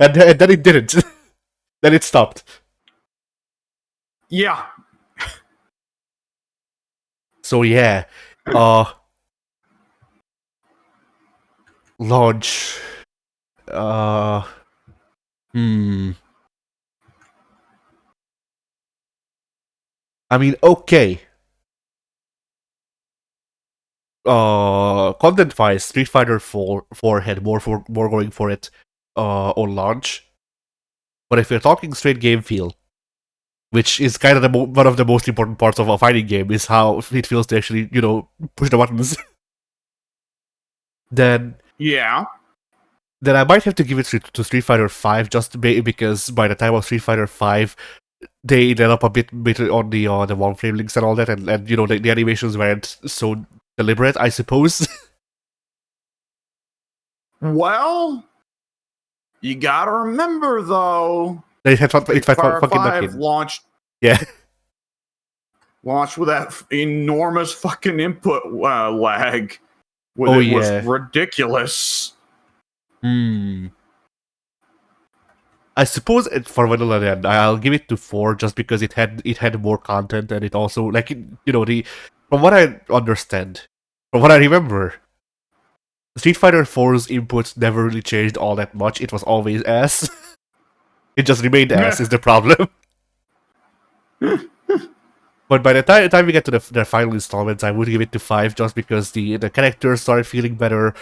and then it didn't. Then it stopped. Yeah. So yeah, launch. Hmm. I mean, okay. Content-wise, Street Fighter 4 had more going for it on launch. But if you're talking straight game feel, which is kind of one of the most important parts of a fighting game, is how it feels to actually, push the buttons. then Yeah. then I might have to give it to Street Fighter 5 just because by the time of Street Fighter 5, they ended up a bit on the one frame links and all that, and the animations weren't so deliberate, I suppose. Well, you gotta remember though, They had Street Fighter fucking 5 launched Yeah. with that enormous fucking input lag. Was ridiculous. I suppose for Vanilla Land, I'll give it to 4 just because it had more content, and it also from what I understand, from what I remember, Street Fighter 4's inputs never really changed all that much. It was always ass. It just remained ass is the problem. But by the time we get to the final installments, I would give it to 5 just because the characters started feeling better.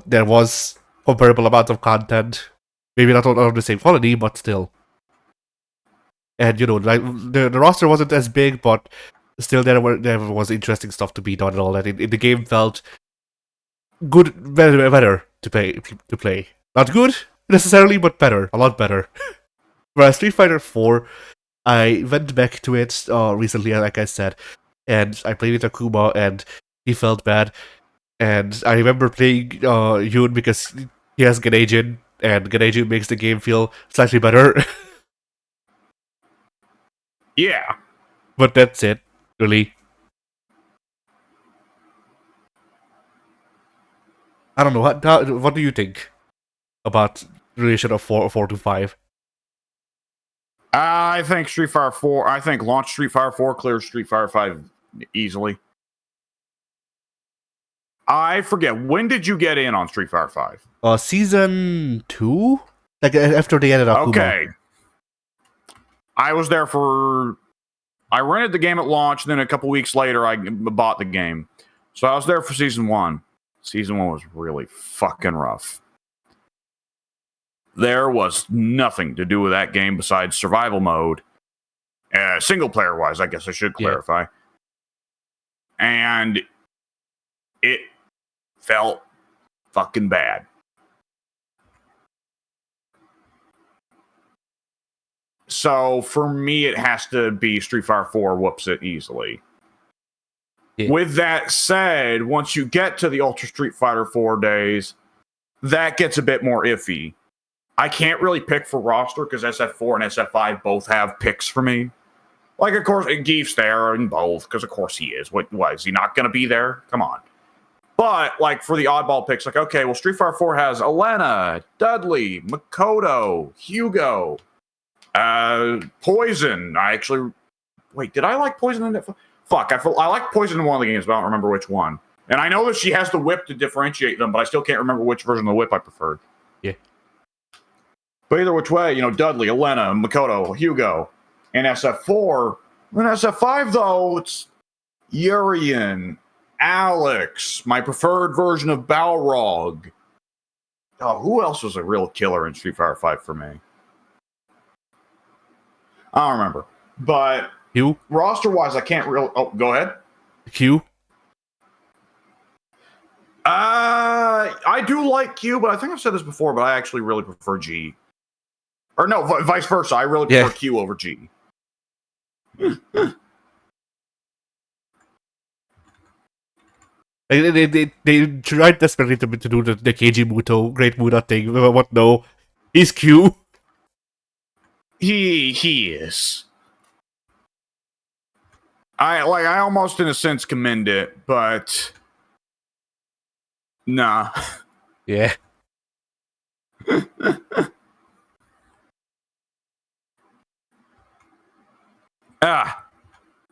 There was comparable amount of content. Maybe not on the same quality, but still. And like the roster wasn't as big, but still there was interesting stuff to be done and all that. The game felt good, better to play. Not good necessarily, but better, a lot better. Whereas Street Fighter 4, I went back to it recently, like I said, and I played with Akuma, and he felt bad. And I remember playing Yoon because he has Ganejin, and Ganejin makes the game feel slightly better. Yeah. But that's it, really. I don't know. What do you think about the relation of 4 to 5? I think Street Fighter 4. I think launch Street Fighter 4 clears Street Fighter 5 easily. I forget, when did you get in on Street Fighter 5? Season 2? Like after they ended up. Okay. I was there I rented the game at launch, and then a couple weeks later, I bought the game. So I was there for Season 1. Season 1 was really fucking rough. There was nothing to do with that game besides survival mode. Single player wise, I guess I should clarify. Yeah. And it felt fucking bad. So for me, it has to be Street Fighter 4 whoops it easily. Yeah. With that said, once you get to the Ultra Street Fighter 4 days, that gets a bit more iffy. I can't really pick for roster because SF4 and SF5 both have picks for me. Like, of course, Geef's there in both because, of course, he is. What is he not going to be there? Come on. But, like, for the oddball picks, like, okay, well, Street Fighter 4 has Elena, Dudley, Makoto, Hugo, Poison. Wait, did I like Poison in it? Fuck, I like Poison in one of the games, but I don't remember which one. And I know that she has the whip to differentiate them, but I still can't remember which version of the whip I preferred. Yeah. But either which way, Dudley, Elena, Makoto, Hugo, and SF4. And SF5, though, it's Urian, Alex, my preferred version of Balrog. Oh, who else was a real killer in Street Fighter 5 for me? I don't remember. But Q? Roster-wise, I can't really... Oh, go ahead. Q? I do like Q, but I think I've said this before, but I actually really prefer G. Or no, vice versa. I really prefer Q over G. Like, they tried desperately to do the Keiji Muto, Great Muda thing, but what? No, he's Q. He is. I almost in a sense commend it, but nah. Yeah.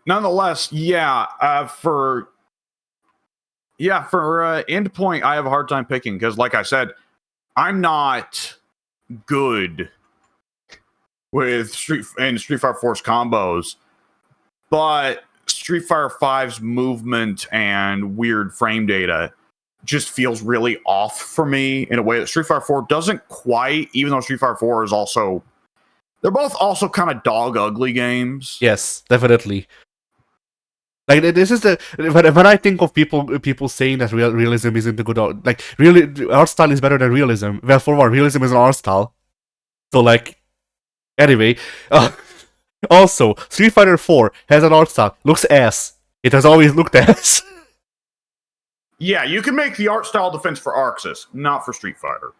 Nonetheless, for endpoint, I have a hard time picking because, like I said, I'm not good with Street Fighter 4's combos, but Street Fighter 5's movement and weird frame data just feels really off for me in a way that Street Fighter 4 doesn't quite, even though Street Fighter 4 is also, they're both also kind of dog ugly games. Yes, definitely. Like, this is when I think of people saying that realism isn't a good art, like really art style is better than realism. Well, for what, realism is an art style. So like, anyway, also Street Fighter 4 has an art style, looks ass. It has always looked ass. Yeah, you can make the art style defense for Arxis, not for Street Fighter.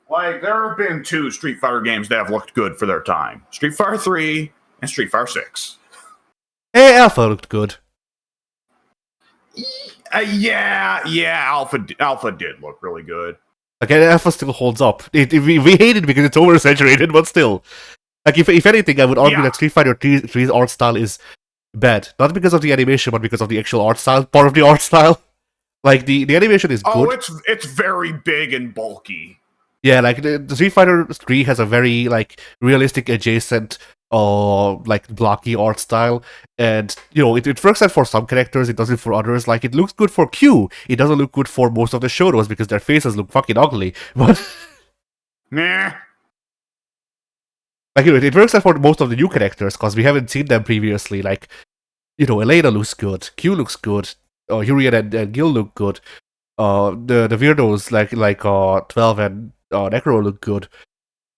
Like, there have been 2 Street Fighter games that have looked good for their time. Street Fighter 3 and Street Fighter 6. Hey, Alpha looked good. Alpha did look really good. Okay, Alpha still holds up. We hate it because it's oversaturated, but still. Like, if anything, I would argue that Street Fighter 3's art style is bad. Not because of the animation, but because of the actual art style, part of the art style. Like, the animation is good. Oh, it's very big and bulky. Yeah, like, the Street Fighter 3 has a very, like, realistic adjacent, like, blocky art style. And, you know, it works out for some characters, it doesn't for others. Like, it looks good for Q. It doesn't look good for most of the Shotos because their faces look fucking ugly. But... Nah. Like, you know, it works out for most of the new characters, because we haven't seen them previously. Like, you know, Elena looks good, Q looks good, Urian and Gil look good. The weirdos like 12 and Necro look good.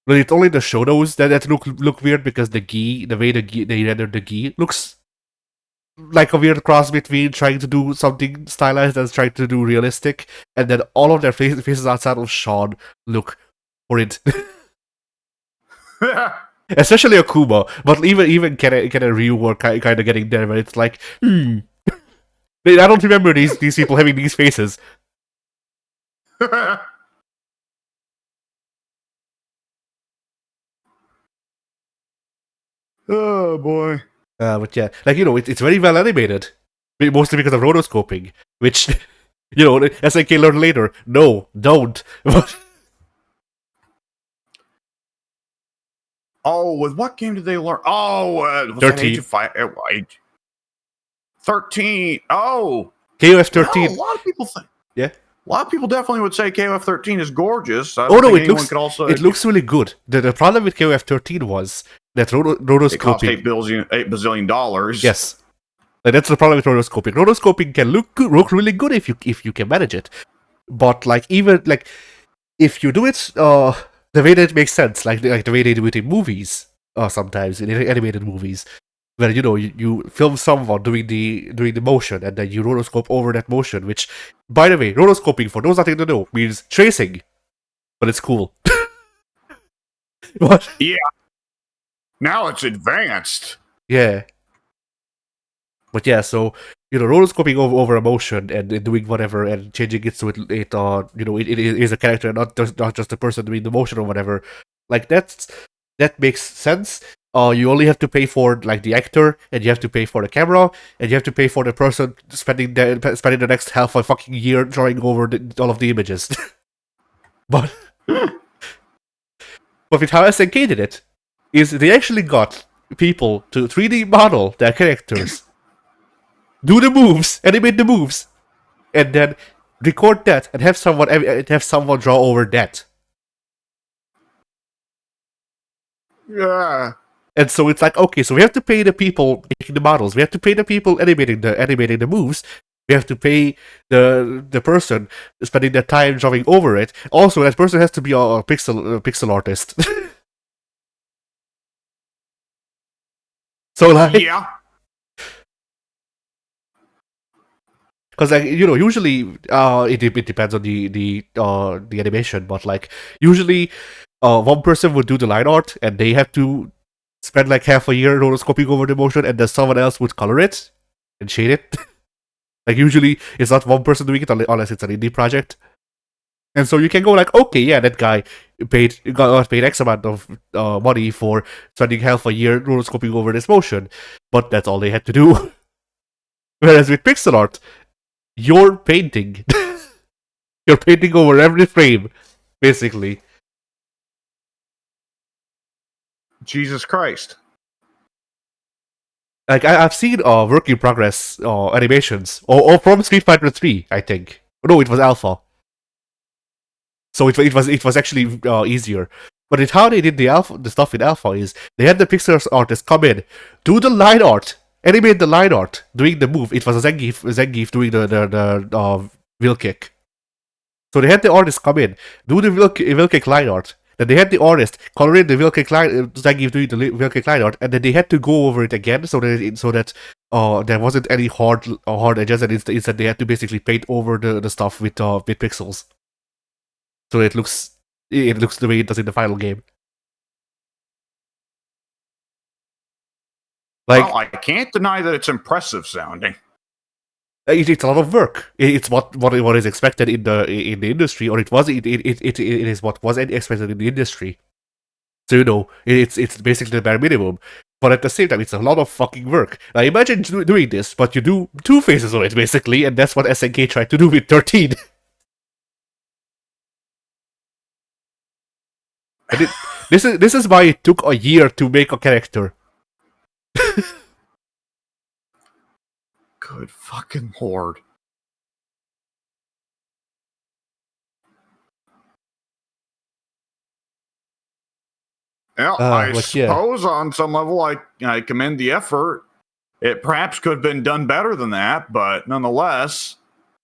But it's only the Shotos that look weird because the way they render the gi looks like a weird cross between trying to do something stylized and trying to do realistic, and then all of their faces outside of Sean look horrid. Especially Akuma, but even Ken and Ryu were kind of getting there, where it's like, I don't remember these people having these faces. Oh boy. But yeah, like, you know, it's very well animated, mostly because of rotoscoping, which, you know, SNK learned later. No, don't. Oh, with what game did they learn? Oh, was 13. Age of Fire? 13. Oh, KOF 13. Well, a lot of people think. Yeah. A lot of people definitely would say KOF 13 is gorgeous. Oh no, it looks really good. The problem with KOF 13 was that rotoscoping. It cost $8 bazillion. Yes. Like, that's the problem with rotoscoping. Rotoscoping can look really good if you can manage it. But like, even like, if you do it the way that it makes sense, like the way they do it in movies, sometimes in animated movies, where, you know, you film someone doing the motion and then you rotoscope over that motion. Which, by the way, rotoscoping, for those that didn't know, means tracing, but it's cool. What? Yeah. Now it's advanced. Yeah. But yeah, so, you know, rotoscoping over a motion and doing whatever and changing it so it you know, it is a character and not just a person doing the motion or whatever. Like, that makes sense. You only have to pay for, like, the actor, and you have to pay for the camera, and you have to pay for the person spending the next half a fucking year drawing over all of the images. But with how SNK did it, is they actually got people to 3D model their characters, do the moves, animate the moves, and then record that and have someone draw over that. Yeah. And so it's like, okay, so we have to pay the people making the models, we have to pay the people animating the moves, we have to pay the person spending their time drawing over it. Also, that person has to be a pixel artist. So, like, Yeah. Because like usually it depends on the animation, but like usually one person would do the line art and they have to spend like half a year rotoscoping over the motion, and then someone else would color it and shade it. Like usually it's not one person doing it unless it's an indie project. And so you can go like, okay, yeah, that guy got paid X amount of money for spending half a year rotoscoping over this motion, but that's all they had to do. Whereas with pixel art, you're painting. You're painting over every frame, basically. Jesus Christ. Like I've seen work in progress animations, or from Street Fighter 3, I think. No, it was Alpha. So it was actually easier. But how they did the stuff in Alpha is they had the pixel artist come in, do the line art, animate the line art, doing the move. It was a Zangief doing the wheel kick. So they had the artist come in, do the wheel kick line art. Then they had the artist color in the wheel kick line, Zangief doing the wheel kick line art, and then they had to go over it again so that there wasn't any hard edges, and instead they had to basically paint over the stuff with pixels. So it looks the way it does in the final game. Like, well, I can't deny that it's impressive sounding. it's a lot of work. It's what is expected in the industry, or it is what was expected in the industry. So it's basically the bare minimum. But at the same time, it's a lot of fucking work. Now imagine doing this, but you do two phases of it basically, and that's what SNK tried to do with 13. And this is why it took a year to make a character. Good fucking lord. Well, I suppose on some level I commend the effort. It perhaps could have been done better than that, but nonetheless.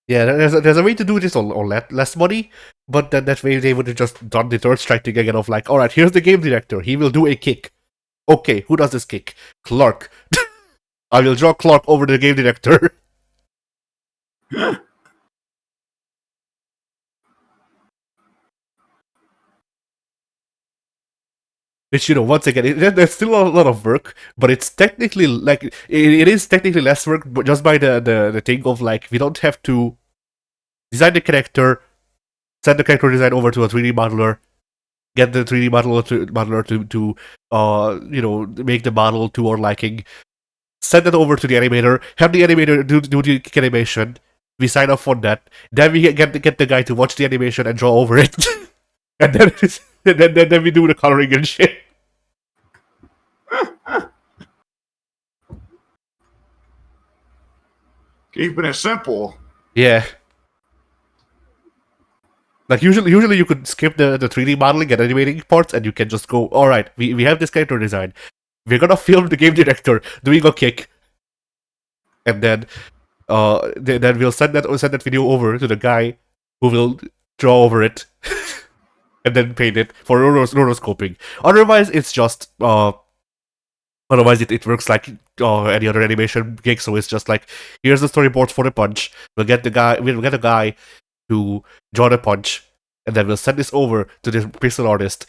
Yeah, there's a way to do this on less money, but then that way they would have just done the third strike thing again of like, alright, here's the game director, he will do a kick. Okay, who does this kick? Clark. I will draw Clark over the game director. Which, once again, there's still a lot of work, but it's technically, like, it is technically less work, but just by the thing of, like, we don't have to design the character, send the character design over to a 3D modeler, get the 3D modeler to make the model to our liking, send it over to the animator, have the animator do the animation, we sign off on that, then we get the guy to watch the animation and draw over it, and then we do the coloring and shit. Keeping it simple. Yeah. Like usually you could skip the 3D modeling and animating parts, and you can just go, alright, we have this character design. We're gonna film the game director doing a kick. And then we'll send that video over to the guy who will draw over it. And then paint it for rotoscoping. Otherwise it's just otherwise it works like any other animation gig, so it's just like, here's the storyboards for the punch. We'll get a guy to draw the punch, and then we'll send this over to the pixel artist.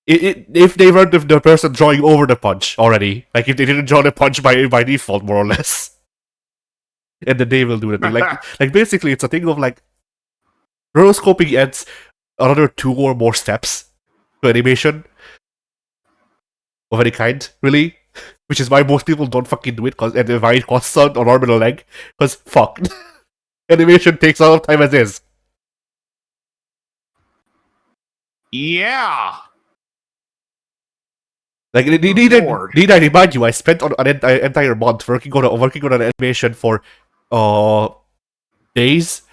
If they were the person drawing over the punch already, like if they didn't draw the punch by default, more or less, and then they will do the thing. Like basically, it's a thing of like, rotoscoping adds another 2 or more steps to animation of any kind, really. Which is why most people don't fucking do it, and why it costs an arm and a leg. Because fuck, animation takes a lot of time as is. Yeah. Like, need I remind you, I spent an entire month working on an animation for days.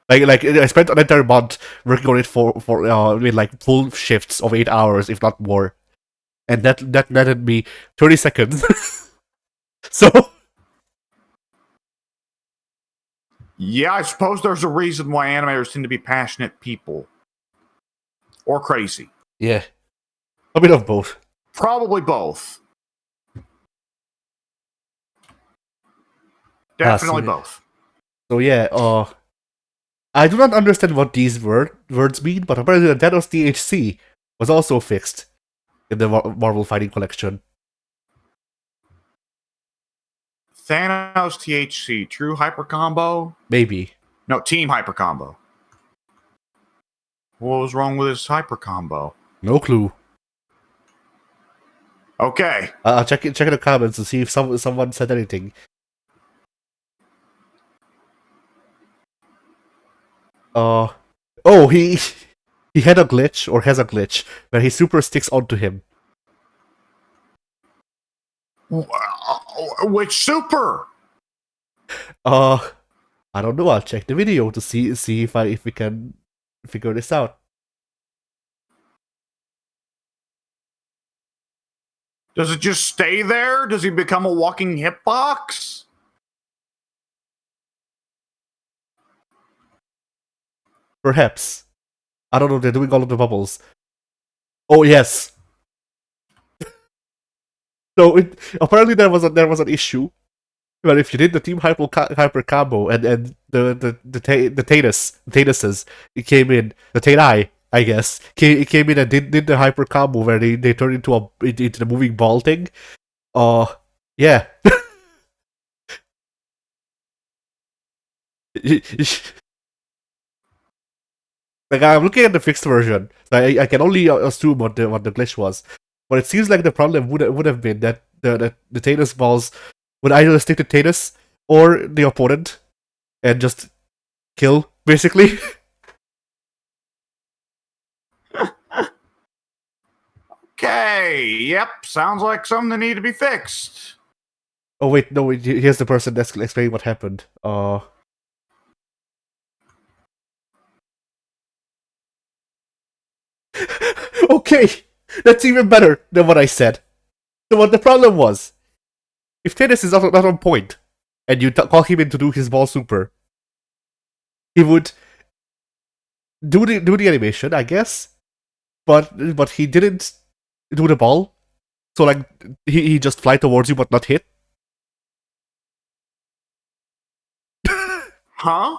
Like I spent an entire month working on it for with like full shifts of 8 hours, if not more, and that netted me 30 seconds. So yeah, I suppose there's a reason why animators tend to be passionate people. Or crazy. Yeah. A bit of both. Probably both. Definitely both. So yeah, I do not understand what these words mean, but apparently the Thanos THC was also fixed in the Marvel Fighting Collection. Thanos THC, true hyper combo? Maybe. No, team hyper combo. What was wrong with his hyper combo? No clue. Okay. I'll check in the comments to see if someone said anything. Oh, he had a glitch, or has a glitch, where his super sticks onto him. Which super? I don't know. I'll check the video to see if we can figure this out. Does it just stay there? Does he become a walking hitbox? Perhaps. I don't know. They're doing all of the bubbles. Oh yes. So apparently there was an issue where if you did the team hyper combo and the Tanuses it came in the Tanai, I guess came in and did the hyper combo where they turned into the moving ball thing. Yeah. Like I'm looking at the fixed version, so I can only assume what the glitch was, but it seems like the problem would have been that the Tanus balls would either stick to Tanus or the opponent and just kill basically. Okay, yep, sounds like something that need to be fixed. Oh wait, no, here's the person that's explaining what happened. Okay, that's even better than what I said. So what the problem was, if Tanus is not on point, and you call him in to do his ball super, he would do the animation, I guess, but he didn't do the ball. So like he just fly towards you but not hit. Huh?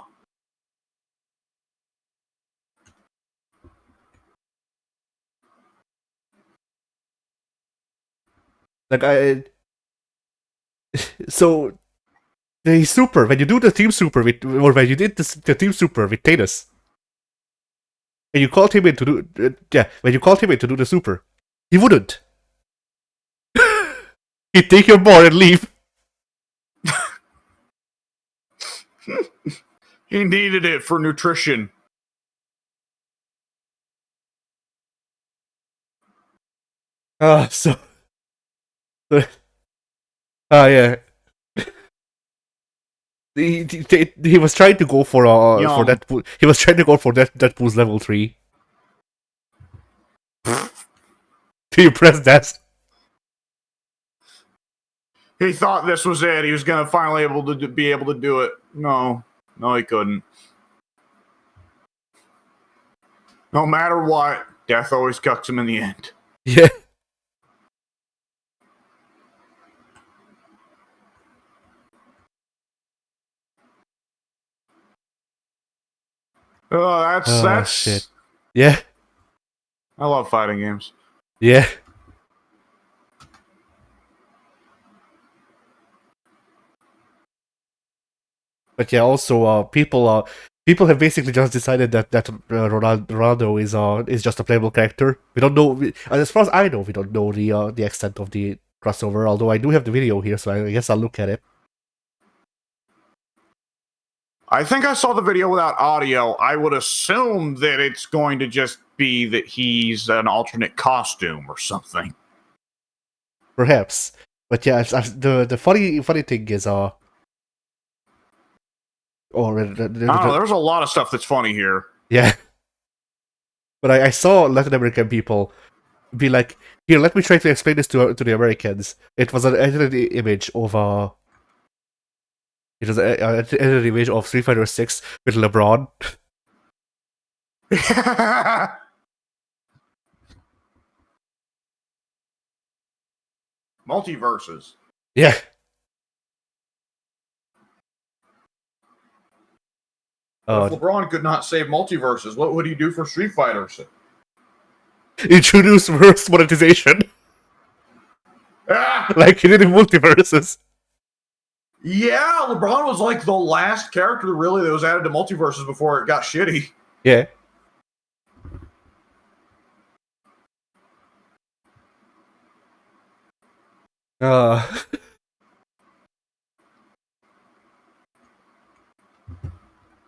Like so the super when you do the team super with, or when you did the team super with Tatus, and you called him in to do when you called him in to do the super, he wouldn't. He'd take your ball and leave. He needed it for nutrition. So yeah. He was trying to go for Deadpool. He was trying to go for Deadpool's level 3. Do you press that? He thought this was it. He was going to finally be able to do it. No, he couldn't. No matter what, death always cucks him in the end. Yeah. Oh, that's shit. Yeah. I love fighting games. Yeah. But yeah, also people have basically just decided that Ronaldo is just a playable character. We don't know, as far as I know, we don't know the extent of the crossover. Although I do have the video here, so I guess I'll look at it. I think I saw the video without audio. I would assume that it's going to just be that he's an alternate costume or something. Perhaps, but yeah, the funny thing is There's a lot of stuff that's funny here. Yeah. But I saw Latin American people be like, "Here, let me try to explain this to the Americans." It was an edited image of it was an edited image of Street Fighter 6 with LeBron. Multiverses. Yeah. If LeBron could not save multiverses, what would he do for Street Fighters? Introduce reverse monetization. Ah! Like he did in multiverses. Yeah, LeBron was like the last character really that was added to multiverses before it got shitty. Yeah.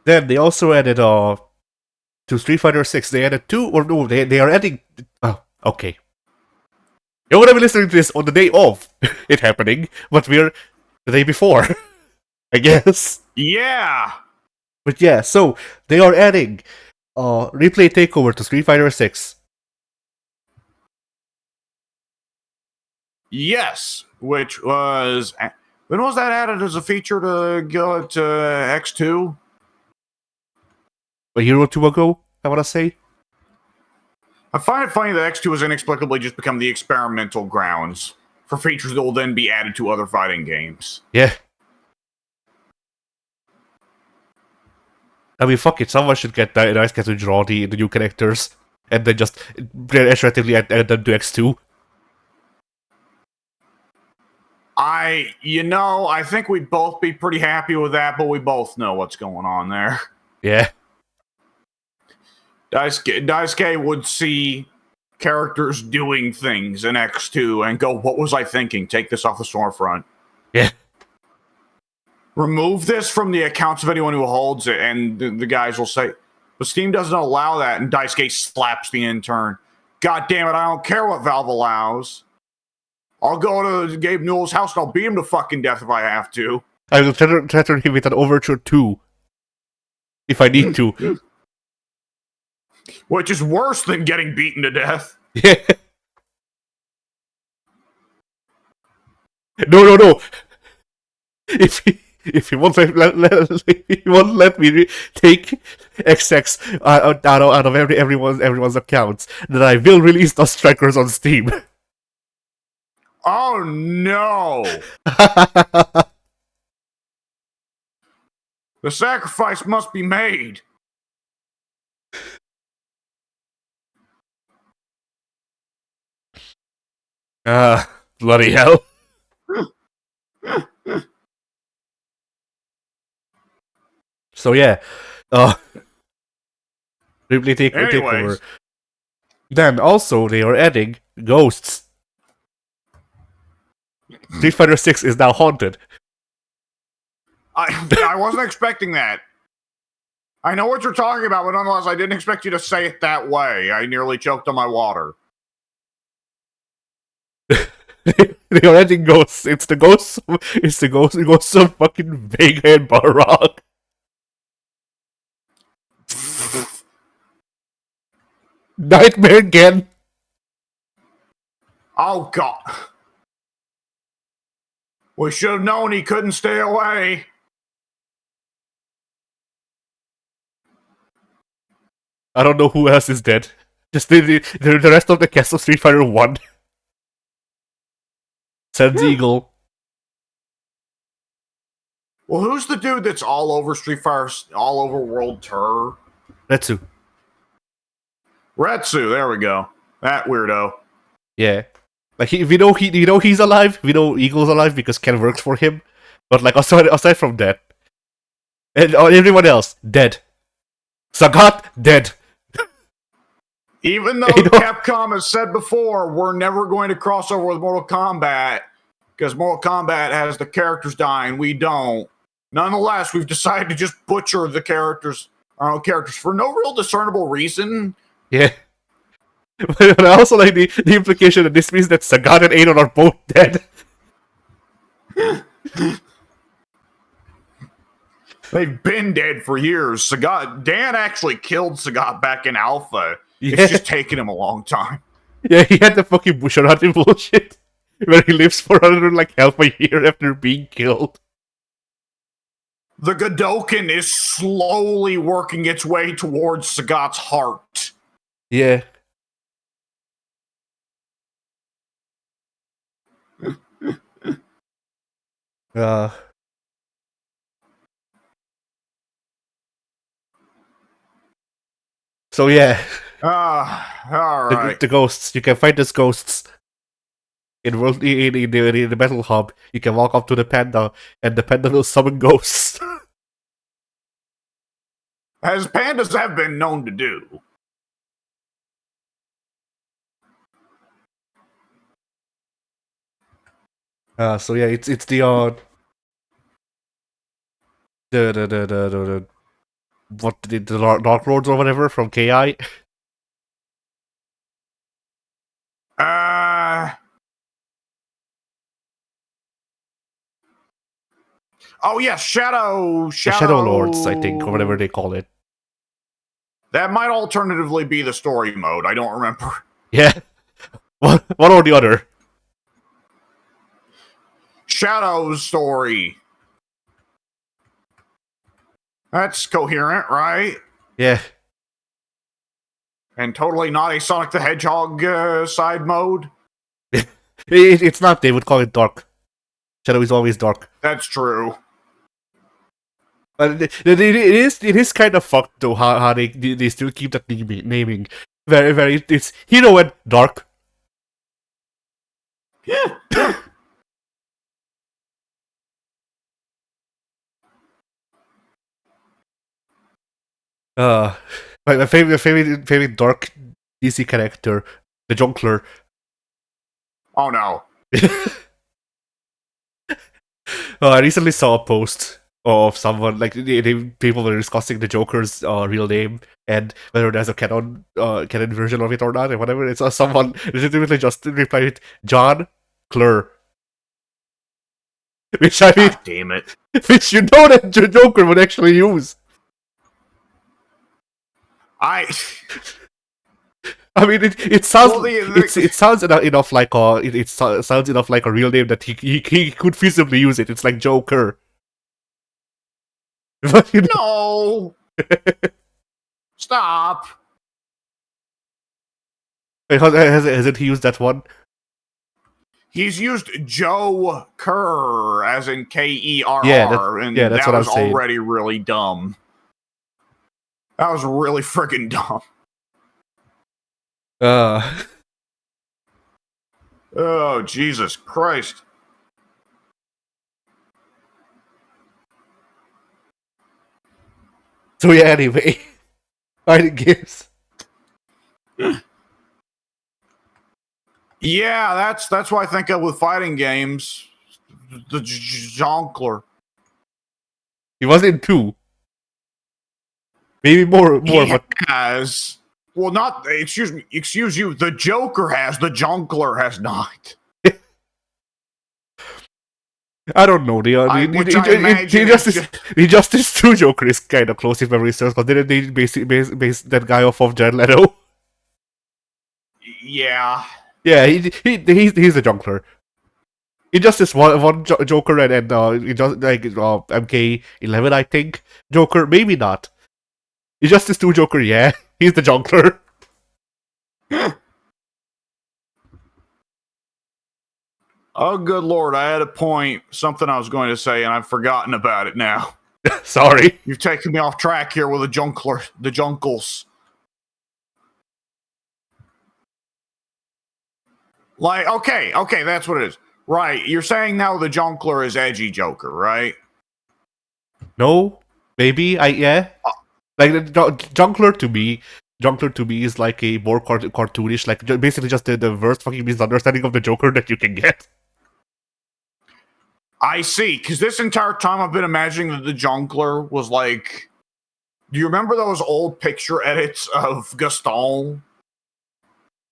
Then they also added to Street Fighter 6, they added they are adding. Oh, okay. You're gonna be listening to this on the day of it happening, but we're the day before, I guess. Yeah. But yeah, so they are adding replay takeover to Street Fighter 6. Yes, which was when was that added as a feature to go to X2? A year or two ago, I want to say. I find it funny that X2 has inexplicably just become the experimental grounds for features that will then be added to other fighting games. Yeah. I mean, fuck it, someone should get that nice guy to draw the new characters and then just retroactively add them to X2. I think we'd both be pretty happy with that, but we both know what's going on there. Yeah. Daisuke would see characters doing things in X2 and go, what was I thinking? Take this off the storefront. Yeah. Remove this from the accounts of anyone who holds it, and the guys will say, but Steam doesn't allow that, and Daisuke slaps the intern. God damn it, I don't care what Valve allows. I'll go to Gabe Newell's house and I'll beat him to fucking death if I have to. I will threaten him with an Overture 2. If I need to. Which is worse than getting beaten to death. Yeah. No. If he won't let me take XX out of everyone's accounts, then I will release those strikers on Steam. Oh no! The sacrifice must be made. Bloody hell. So yeah, replay takeover. Then also they are adding ghosts. Street Fighter 6 is now haunted. I wasn't expecting that. I know what you're talking about, but nonetheless, I didn't expect you to say it that way. I nearly choked on my water. They are adding ghosts. It's the ghosts of fucking Vega and Balrog. Nightmare again. Oh god. We should have known he couldn't stay away. I don't know who else is dead. Just the rest of the cast of Street Fighter 1. Sans Eagle. Well, who's the dude that's all over Street Fighter, all over World Tour? Retsu. Retsu, there we go. That weirdo. Yeah. Like, we know he's alive. We know Eagle's alive because Ken works for him. But, like, aside from that, and everyone else, dead. Sagat, dead. Even though Capcom has said before, we're never going to cross over with Mortal Kombat because Mortal Kombat has the characters dying, we don't. Nonetheless, we've decided to just butcher the characters, our own characters, for no real discernible reason. Yeah. But I also like the implication that this means that Sagat and Adon are both dead. They've been dead for years. Dan actually killed Sagat back in Alpha. Yeah. It's just taken him a long time. Yeah, he had the fucking Busharati bullshit where he lives for another like half a year after being killed. The Godoken is slowly working its way towards Sagat's heart. Yeah. So yeah, All right. the ghosts. You can fight these ghosts in the metal hub. You can walk up to the panda, and the panda will summon ghosts. As pandas have been known to do. So yeah, it's the what the Dark Lords or whatever from KI. Oh yeah, The Shadow Lords, I think, or whatever they call it. That might alternatively be the story mode. I don't remember. Yeah. One or the other. Shadow's story. That's coherent, right? Yeah. And totally not a Sonic the Hedgehog side mode. It's not. They would call it dark. Shadow is always dark. That's true. But it is kind of fucked though how they still keep that naming. Very it's hero and dark. uh my favorite dark DC character, the Junkler. Oh no. I recently saw a post of someone like people were discussing the Joker's real name and whether there's a canon version of it or not, and whatever. It's someone legitimately just replied John Clur, which I mean, God damn it. which you know that Joker would actually use. I mean, it sounds it sounds enough like it sounds enough like a real name that he could feasibly use it. It's like Joker. But, you know. No. Stop. Wait, hasn't he used that one? He's used Joe Kerr, as in Kerr, and that's that what was I'm saying. Already really dumb. That was really freaking dumb. Oh, Jesus Christ. So yeah, anyway. Fighting games. Yeah, that's what I think of with fighting games. The Jonkler. He was in 2. Maybe more, but has. Well, not excuse you. The Joker has. The Jonkler has not. I don't know. The Injustice 2 Joker is kind of close if memory serves, because didn't they base that guy off of Jared Leto? Yeah. Yeah, he's the Jonkler. Injustice one Joker and just like MK11, I think Joker, maybe not. Injustice 2 Joker, yeah, he's the Jonkler. Oh, good lord! I had a point, something I was going to say, and I've forgotten about it now. Sorry, you've taken me off track here with the Junkler, the Junkles. Like, okay, that's what it is. Right, you're saying now the Jonkler is edgy Joker, right? No, maybe yeah. Like the Jonkler to me is like a more cartoonish, like basically just the worst fucking misunderstanding of the Joker that you can get. I see, because this entire time I've been imagining that the Jonkler was like, do you remember those old picture edits of Gaston?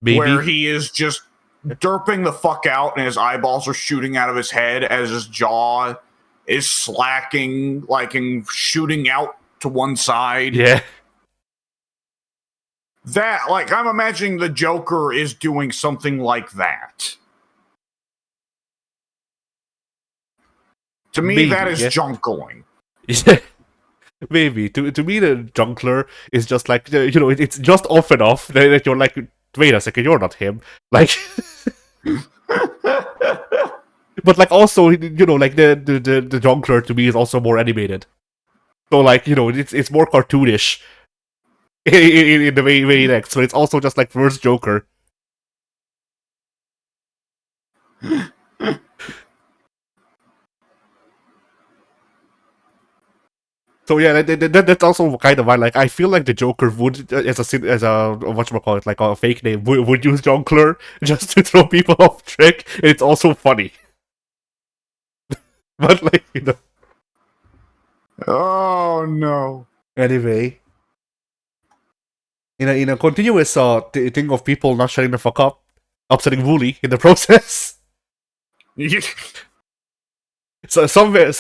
Maybe. Where he is just derping the fuck out and his eyeballs are shooting out of his head as his jaw is slacking, like, and shooting out to one side. Yeah. That, like, I'm imagining the Joker is doing something like that. To me, maybe, that is junkling. Maybe. To me, the Junkler is just like, it's just off enough that you're like, wait a second, you're not him. Like, but like also, like the Junkler to me is also more animated. So like, it's more cartoonish. in the way next, but it's also just like first Joker. So yeah, that's also kind of why. Like, I feel like the Joker would, as a whatchamacallit, like a fake name, would use Jonkler just to throw people off track. It's also funny, but like Oh no. Anyway, in a continuous thing of people not shutting the fuck up, upsetting Wooly in the process. So somewhere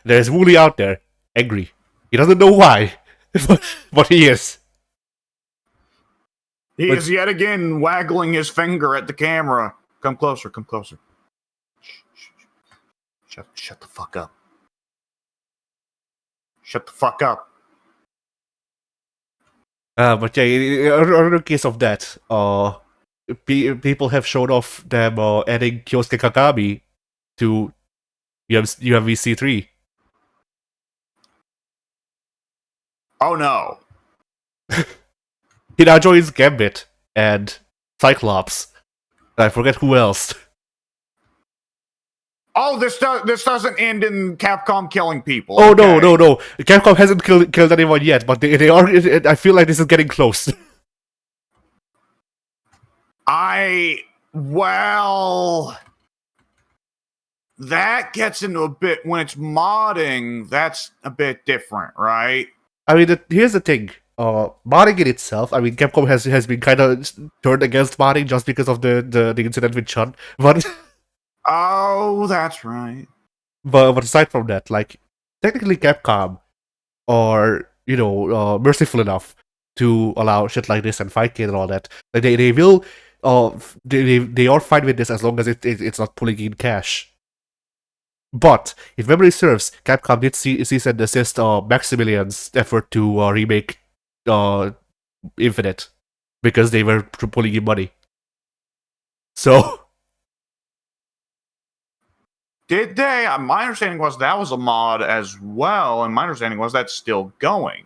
there's Wooly out there, angry. He doesn't know why, but he is. He is yet again waggling his finger at the camera. Come closer, come closer. Shut the fuck up. Shut the fuck up. But yeah, in another case of that, people have shown off them adding Kyosuke Kagami to UMVC 3. Oh no. He now joins Gambit and Cyclops. I forget who else. Oh, this doesn't end in Capcom killing people. Oh okay. no! Capcom hasn't killed anyone yet, but they are. I feel like this is getting close. Well, that gets into a bit when it's modding. That's a bit different, right? I mean, here's the thing. Modding in itself, I mean, Capcom has been kind of turned against modding just because of the incident with Chun. But oh, that's right. but aside from that, like, technically Capcom are, merciful enough to allow shit like this and fight kid and all that. Like, they will, they are fine with this as long as it's not pulling in cash. But if memory serves, Capcom did cease and desist Maximilian's effort to remake Infinite because they were pulling in money. So did they? My understanding was that was a mod as well, and my understanding was that's still going.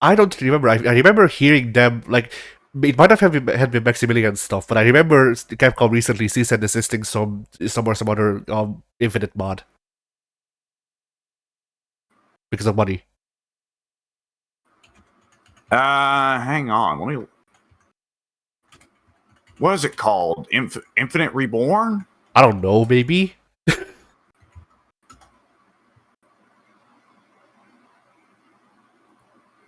I don't remember. I remember hearing them, like, it might have had been Maximilian stuff, but I remember Capcom recently ceased and desisting some other Infinite mod because of money. Hang on. Let me. What is it called? Infinite Reborn? I don't know, maybe.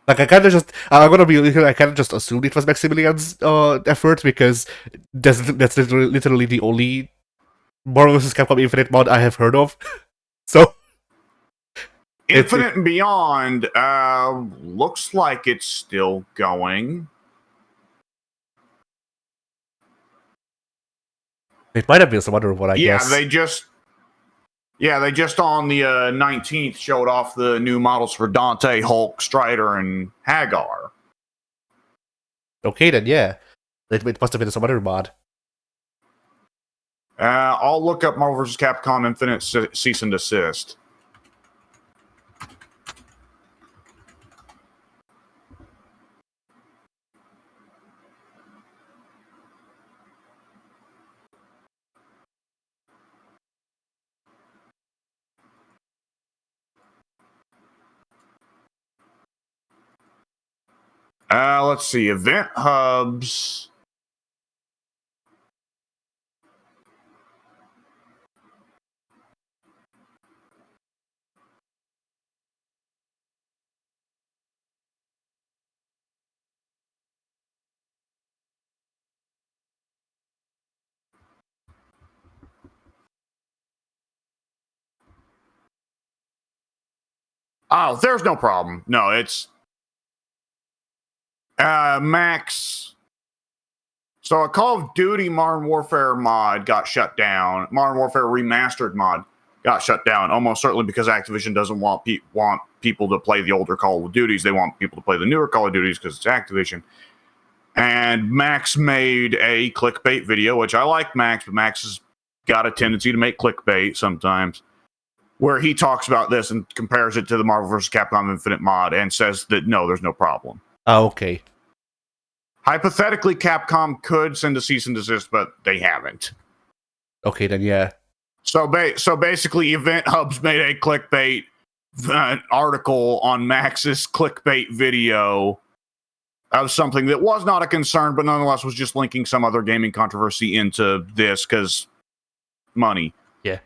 Like, I kind of just, I'm gonna be, I kind of just assumed it was Maximilian's effort because that's literally the only Marvel vs. Capcom Infinite mod I have heard of. So Infinite and Beyond looks like it's still going. It might have been some other one, I guess. They just on the 19th showed off the new models for Dante, Hulk, Strider, and Hagar. Okay, then, yeah. It must have been some other mod. I'll look up Marvel vs. Capcom Infinite cease and desist. Let's see. Event hubs. Oh, there's no problem. No, it's Max. So a Call of Duty Modern Warfare mod got shut down. Modern Warfare Remastered mod got shut down, almost certainly because Activision doesn't want people to play the older Call of Duties. They want people to play the newer Call of Duties because it's Activision. And Max made a clickbait video, which I like Max, but Max has got a tendency to make clickbait sometimes. where he talks about this and compares it to the Marvel vs. Capcom Infinite mod and says that no, there's no problem. Oh, okay. Hypothetically, Capcom could send a cease and desist, but they haven't. Okay, then yeah. So basically, Event Hubs made a clickbait article on Max's clickbait video of something that was not a concern, but nonetheless was just linking some other gaming controversy into this because money. Yeah.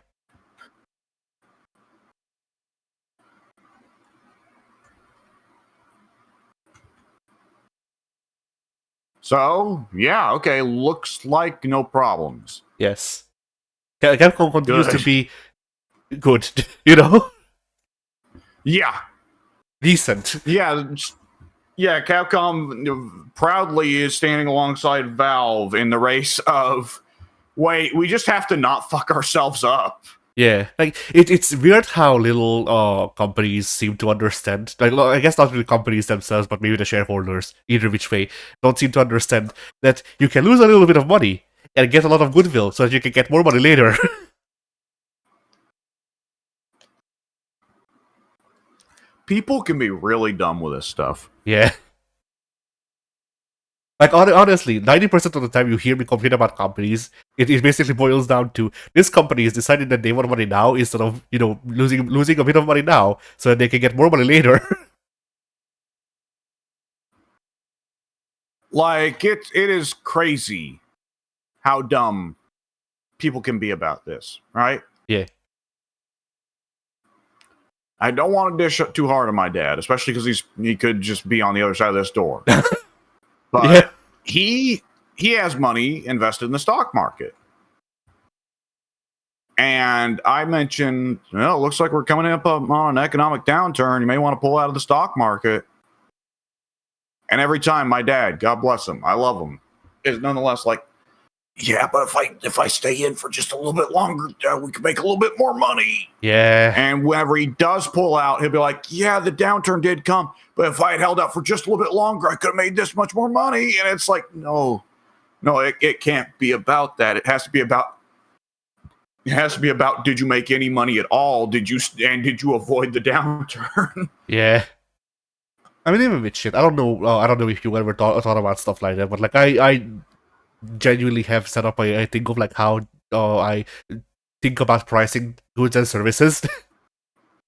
So, yeah, okay, looks like no problems. Yes. Capcom continues to be good, you know? Yeah. Decent. Yeah, Capcom proudly is standing alongside Valve in the race of, wait, we just have to not fuck ourselves up. Yeah, like it's weird how little companies seem to understand. Like, I guess not the companies themselves, but maybe the shareholders, either which way, don't seem to understand that you can lose a little bit of money and get a lot of goodwill, so that you can get more money later. People can be really dumb with this stuff. Yeah. Like, honestly, 90% of the time you hear me complain about companies, it basically boils down to this company is deciding that they want money now instead of, losing a bit of money now so that they can get more money later. Like, it is crazy how dumb people can be about this, right? Yeah. I don't want to dish too hard on my dad, especially because he could just be on the other side of this door. But yeah. he has money invested in the stock market. And I mentioned, well, it looks like we're coming up on an economic downturn. You may want to pull out of the stock market. And every time my dad, God bless him, I love him, is nonetheless like, yeah, but if I stay in for just a little bit longer, we can make a little bit more money. Yeah. And whenever he does pull out, he'll be like, yeah, the downturn did come, but if I had held out for just a little bit longer, I could have made this much more money. And it's like, no, it can't be about that. It has to be about, did you make any money at all? Did you avoid the downturn? Yeah. I mean, even with shit, I don't know if you ever thought about stuff like that, but like I genuinely have set up I think of like how I think about pricing goods and services.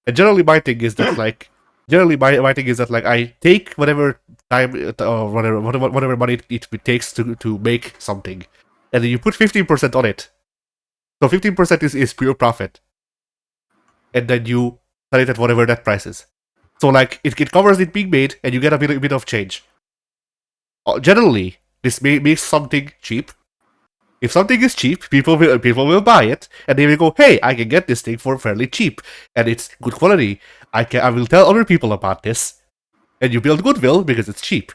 And generally my thing is that like I take whatever time whatever money it takes to make something, and then you put 15% on it. So 15% is pure profit, and then you sell it at whatever that price is. So like it covers it being made, and you get a bit of change. Generally, this makes something cheap. If something is cheap, people will buy it, and they will go, "Hey, I can get this thing for fairly cheap, and it's good quality. I will tell other people about this," and you build goodwill because it's cheap,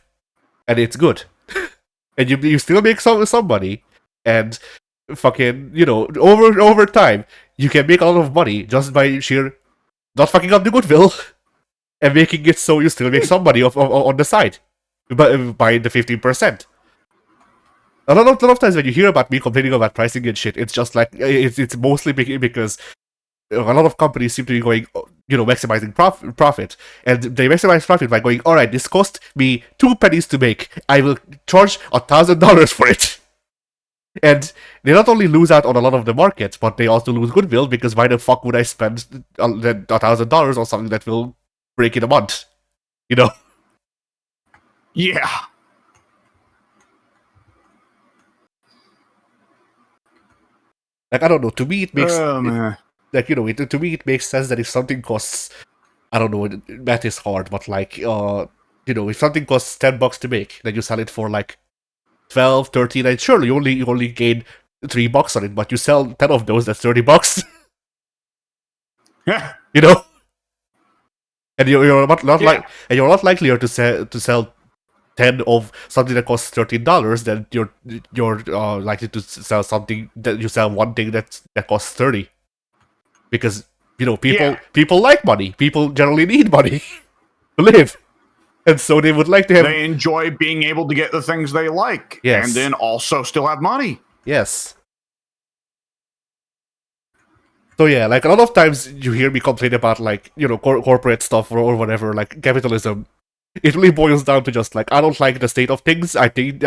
and it's good, and you still make some money, and fucking over time you can make a lot of money just by sheer not fucking up the goodwill and making it so you still make some money on the side by the 15%. A lot of times when you hear about me complaining about pricing and shit, it's just like it's mostly because a lot of companies seem to be going, maximizing profit, and they maximize profit by going, all right, this cost me 2 pennies to make, I will charge $1,000 for it. And they not only lose out on a lot of the market, but they also lose goodwill, because why the fuck would I spend $1,000 on something that will break in a month? Yeah. Like, I don't know, to me it makes to me it makes sense that if something costs, I don't know, that is hard, but like if something costs $10 to make, then you sell it for like 12, 13, and sure, you only gain $3 on it, but you sell 10 of those, that's $30. Yeah. And you're not likelier to sell 10 of something that costs $13 than you're likely to sell something that you sell one thing that costs 30. Because people like money. People generally need money to live. And so they would like to have... They enjoy being able to get the things they like. Yes. And then also still have money. Yes. So yeah, like a lot of times you hear me complain about like corporate stuff or whatever, like capitalism. It really boils down to just like I don't like the state of things. I think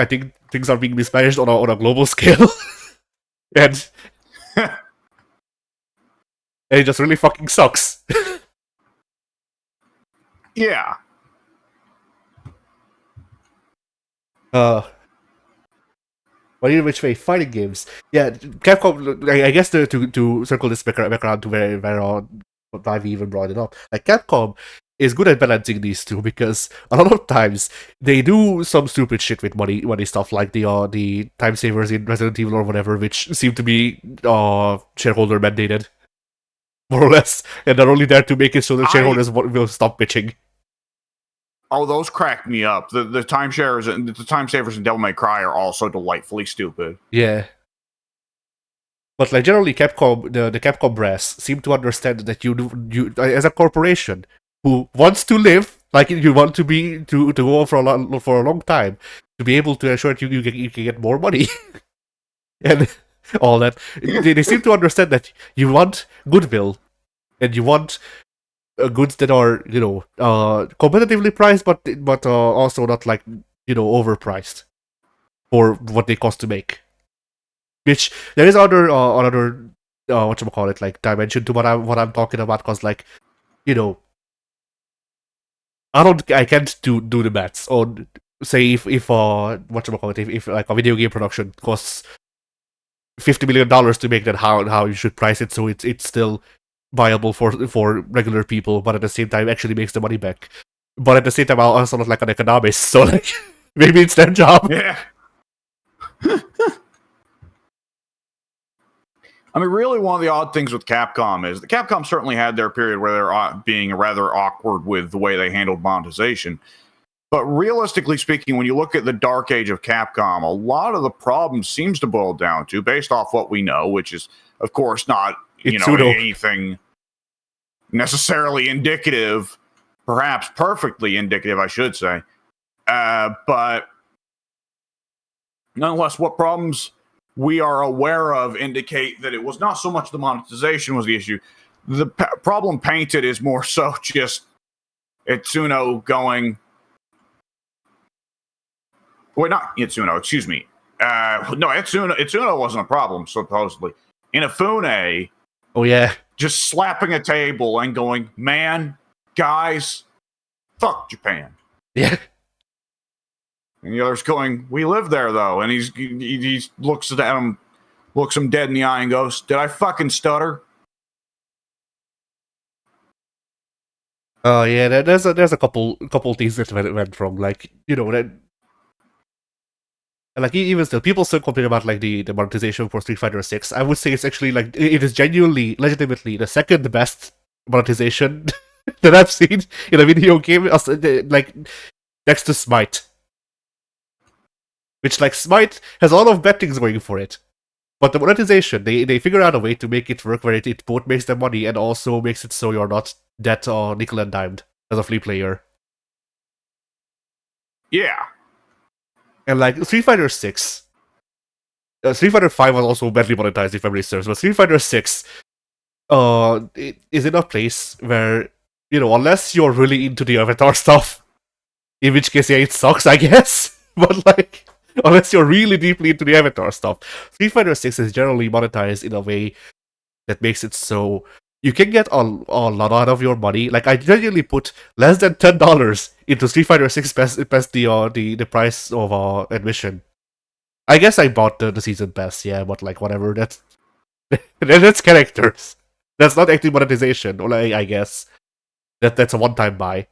things are being mismanaged on a global scale, and it just really fucking sucks. Yeah. But either which way, fighting games. Yeah, Capcom. I guess to circle this back around to where why we even brought it up. Like Capcom is good at balancing these two because a lot of times they do some stupid shit with money stuff like the time savers in Resident Evil or whatever, which seem to be shareholder mandated, more or less, and they're only there to make it so the shareholders will stop bitching. Oh, those cracked me up. The time sharers and the time savers in Devil May Cry are also delightfully stupid. Yeah. But like generally, Capcom, the Capcom brass seem to understand that you as a corporation who wants to live, like you want to be to go on for a long time, to be able to ensure that you can get more money and all that. They seem to understand that you want goodwill and you want goods that are competitively priced, but also not like overpriced for what they cost to make. Which there is another whatchamacallit, like dimension to what I'm talking about, because like I can't do the maths on say if whatchamacallit, if like a video game production costs $50 million to make, that how you should price it so it's still viable for regular people, but at the same time actually makes the money back. But at the same time, I'm also not like an economist, so like maybe it's their job. Yeah. I mean, really, one of the odd things with Capcom is that Capcom certainly had their period where they're being rather awkward with the way they handled monetization. But realistically speaking, when you look at the dark age of Capcom, a lot of the problem seems to boil down to, based off what we know, which is, of course, not anything necessarily indicative, perhaps perfectly indicative, I should say. But nonetheless, what problems we are aware of indicate that it was not so much the monetization was the issue. The problem painted is more so just Itsuno going... Well, not Itsuno, excuse me. No, Itsuno wasn't a problem, supposedly. Inafune... Oh, yeah. Just slapping a table and going, man, guys, fuck Japan. Yeah. And the other's going, we live there, though. And he looks at him, looks him dead in the eye and goes, did I fucking stutter? Oh, yeah, there's a couple things that went wrong. Like, that... Like, even still, people still complain about like the monetization for Street Fighter 6. I would say it's actually like it is genuinely, legitimately the second best monetization that I've seen in a video game, like next to Smite. Which, like, Smite has a lot of bad things going for it, but the monetization, they figure out a way to make it work where it both makes them money and also makes it so you're not that nickel and dimed as a free player. Yeah. And like Street Fighter 6, Street Fighter 5 was also badly monetized if memory serves, but Street Fighter 6 it is in a place where, unless you're really into the Avatar stuff, in which case, yeah, it sucks, I guess, but like, unless you're really deeply into the Avatar stuff, Street Fighter 6 is generally monetized in a way that makes it so you can get a lot out of your money. Like, I genuinely put less than $10 into Street Fighter 6 past the price of admission. I guess I bought the season pass, yeah, but like, whatever, that's characters. That's not actually monetization, or I guess. That's a one-time buy.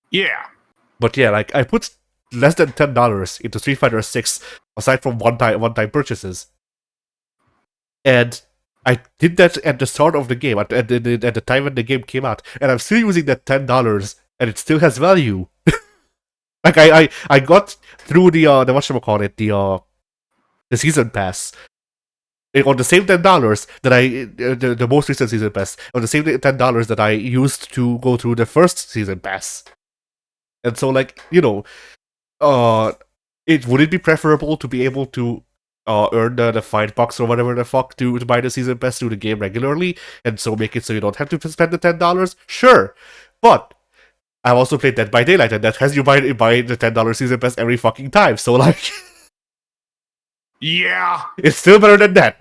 Yeah. But yeah, like, I put less than $10 into Street Fighter 6, aside from one-time purchases. And I did that at the start of the game, at the time when the game came out, and I'm still using that $10, and it still has value. Like, I got through the whatchamacallit, the season pass on the same $10 that the most recent season pass, on the same $10 that I used to go through the first season pass. And so, like, would it be preferable to be able to earn the $5 or whatever the fuck to buy the season pass through the game regularly, and so make it so you don't have to spend the $10. Sure, but I've also played Dead by Daylight, and that has you buy the $10 season pass every fucking time. So like, yeah, it's still better than that.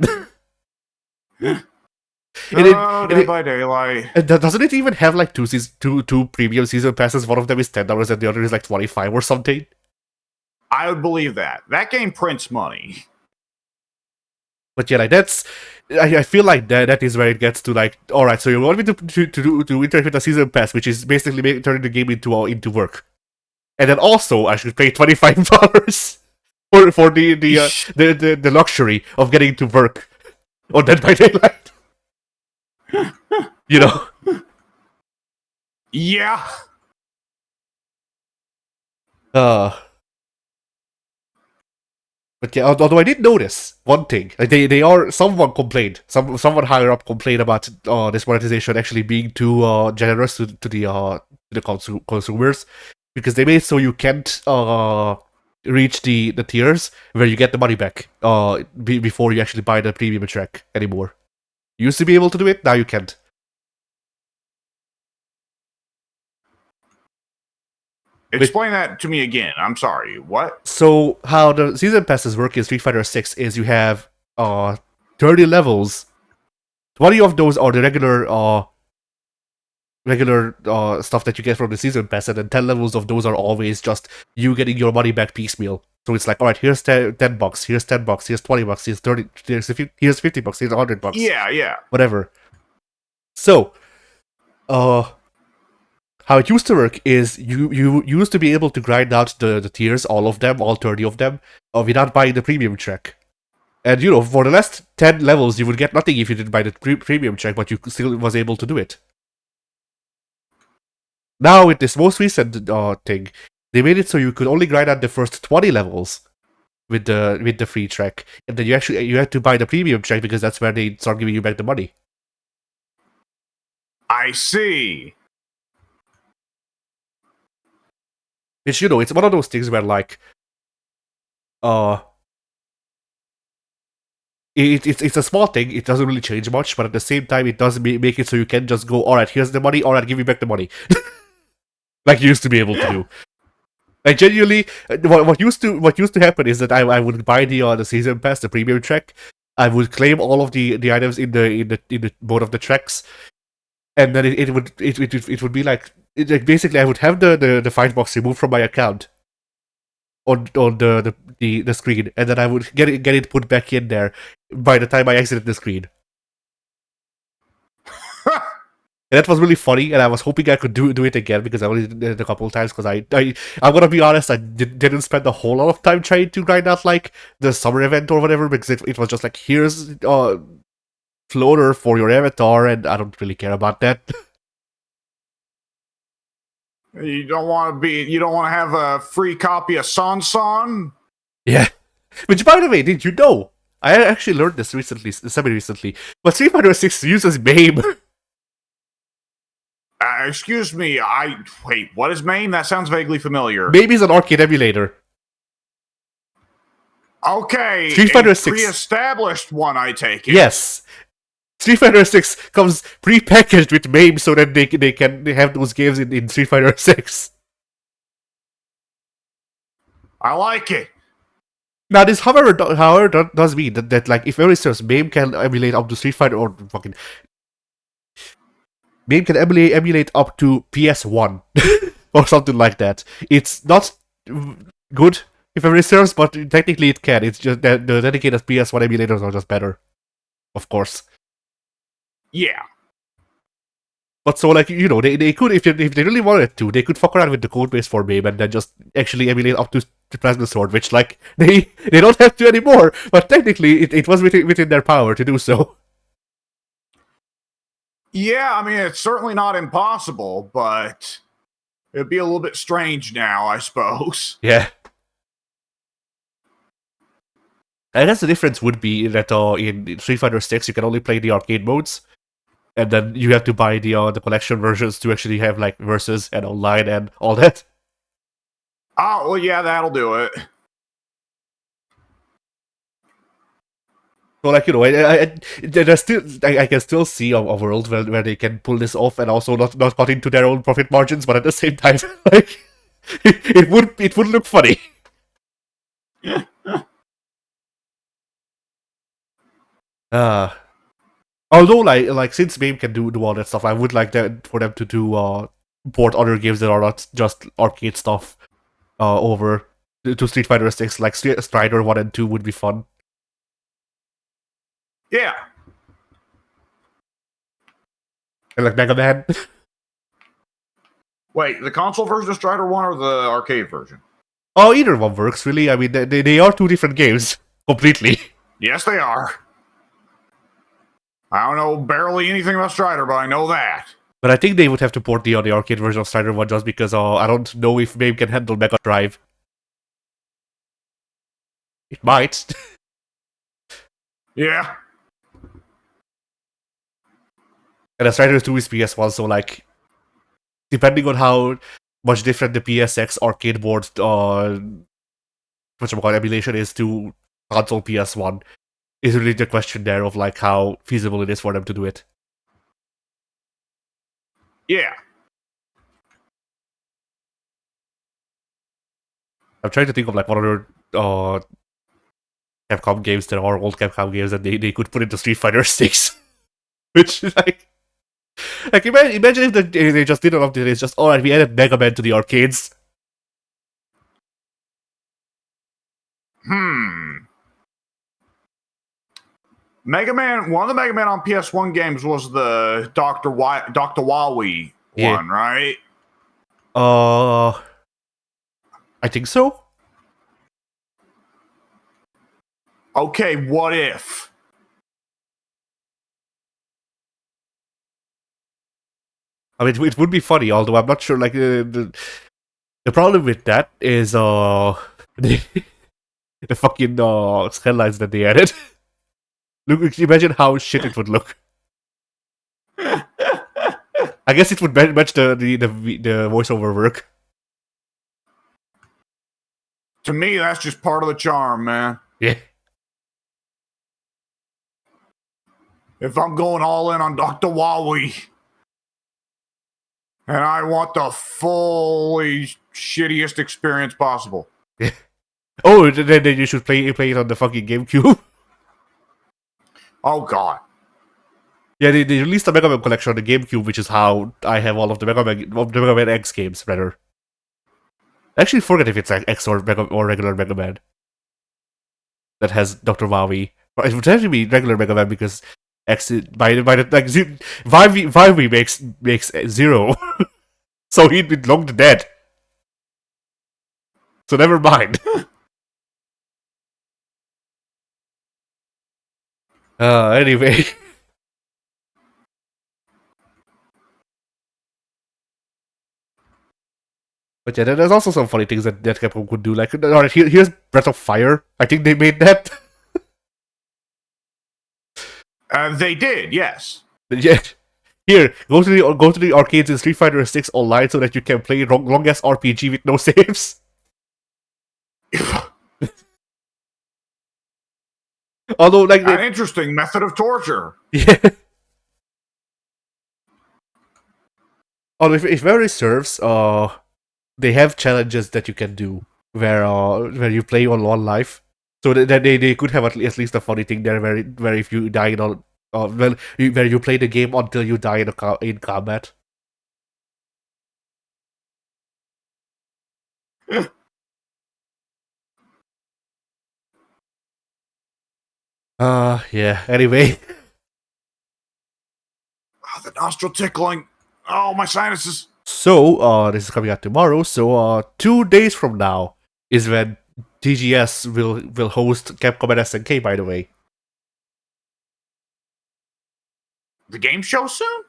Dead by Daylight. Doesn't it even have like two premium season passes? One of them is $10 and the other is like 25 or something. I would believe that. That game prints money. But yeah, like I feel like that is where it gets to like, all right, so you want me to interact with a season pass, which is basically turning the game into work, and then also I should pay $25 for the luxury of getting to work on Dead by Daylight. You know? Yeah. But yeah, although I did notice one thing, like someone higher up complained about this monetization actually being too generous to the consumers, because they made so you can't reach the tiers where you get the money back before you actually buy the premium track anymore. You used to be able to do it, now you can't. Explain that to me again. I'm sorry. What? So how the season passes work in Street Fighter 6 is you have 30 levels. 20 of those are the regular stuff that you get from the season pass, and then 10 levels of those are always just you getting your money back piecemeal. So it's like, all right, here's $10, here's $10, here's $20, here's 30, here's $50, here's $100. Yeah. Whatever. So, how it used to work is you used to be able to grind out the tiers, all of them, all 30 of them, without buying the premium track. And you know, for the last 10 levels, you would get nothing if you didn't buy the premium track, but you still was able to do it. Now, with this most recent thing, they made it so you could only grind out the first 20 levels with the free track, and then you had to buy the premium track because that's where they start giving you back the money. I see. Which, you know, it's one of those things where, like, it's a small thing, it doesn't really change much, but at the same time, it does make it so you can just go, alright, here's the money, alright, give me back the money. Like you used to be able to do. Like, genuinely, what used to happen is that I would buy the season pass, the premium track, I would claim all of the items in the both of the tracks, and then it would be like basically I would have the fight box removed from my account on the screen, and then I would get it put back in there by the time I exited the screen. And that was really funny, and I was hoping I could do it again because I only did it a couple of times. Because I'm gonna be honest, I didn't spend a whole lot of time trying to grind out like the summer event or whatever, because it was just like, here's floater for your avatar, and I don't really care about that. You don't want to have a free copy of Sansan? Yeah. Which, by the way, did you know? I actually learned this semi-recently. But Street Fighter 6 uses MAME. Excuse me, wait, what is MAME? That sounds vaguely familiar. MAME is an arcade emulator. Okay, Street Fighter 6. Pre-established one, I take it. Yes. Street Fighter 6 comes pre-packaged with MAME so that they can have those games in Street Fighter 6. I like it. Now, this, however, does mean that like, if memory serves, MAME can emulate up to Street Fighter or fucking... MAME can emulate up to PS1 or something like that. It's not good if memory serves, but technically it can. It's just that the dedicated PS1 emulators are just better, of course. Yeah. But so, like, you know, they could, if they really wanted to, they could fuck around with the code base for MAME and then just actually emulate up to the Plasma Sword, which, like, they don't have to anymore, but technically it was within their power to do so. Yeah, I mean, it's certainly not impossible, but it'd be a little bit strange now, I suppose. Yeah. I guess the difference would be that in Street Fighter 6 you can only play the arcade modes, and then you have to buy the collection versions to actually have like versus and online and all that. Oh, well, yeah, that'll do it. So like, you know, there's still I can still see a world where they can pull this off and also not cut into their own profit margins, but at the same time, like it would look funny. Uh Although like since MAME can do all that stuff, I would like that for them to do port other games that are not just arcade stuff over to Street Fighter 6, like Strider 1 and 2 would be fun. Yeah. And like Mega Man. Wait, the console version of Strider 1 or the arcade version? Oh, either one works, really. I mean, they are two different games, completely. Yes, they are. I don't know barely anything about Strider, but I know that. But I think they would have to port the arcade version of Strider 1 just because I don't know if MAME can handle Mega Drive. It might. Yeah. And the Strider 2 is PS1, so like, depending on how much different the PSX arcade board emulation is to console PS1, is really the question there of like how feasible it is for them to do it. Yeah. I'm trying to think of like what other Capcom games there are, old Capcom games that they could put into Street Fighter 6. Which is like imagine if they just did all of this. It's just, alright, we added Mega Man to the arcades. Mega Man, one of the Mega Man on PS1 games was the Dr. Wowie one, right? I think so. Okay, what if? I mean, it would be funny, although I'm not sure. Like the problem with that is the fucking headlines that they added. Look, imagine how shit it would look. I guess it would match the voiceover work. To me, that's just part of the charm, man. Yeah. If I'm going all in on Dr. Wowie, and I want the fully shittiest experience possible. Yeah. Oh, then you should play it on the fucking GameCube. Oh god. Yeah, they released the Mega Man collection on the GameCube, which is how I have all of the Mega Man X games, rather. I actually forget if it's X or regular Mega Man that has Dr. Wowie. But it would actually be regular Mega Man because X by the like Wowie makes 0, so he'd be long dead. So never mind. Anyway. But yeah, there's also some funny things that Capcom could do. Like, alright, here's Breath of Fire. I think they made that. They did, yes. Yeah. Here, go to the arcades in Street Fighter 6 online so that you can play longest RPG with no saves. Although, like, an interesting method of torture. Yeah. Although, if memory serves, they have challenges that you can do where you play on one life, so that they could have at least a funny thing there where if you die where you play the game until you die in combat. Yeah. Anyway. Oh, the nostril tickling. Oh, my sinuses. So, this is coming out tomorrow. So, 2 days from now is when TGS will host Capcom and SNK. By the way, The game show soon?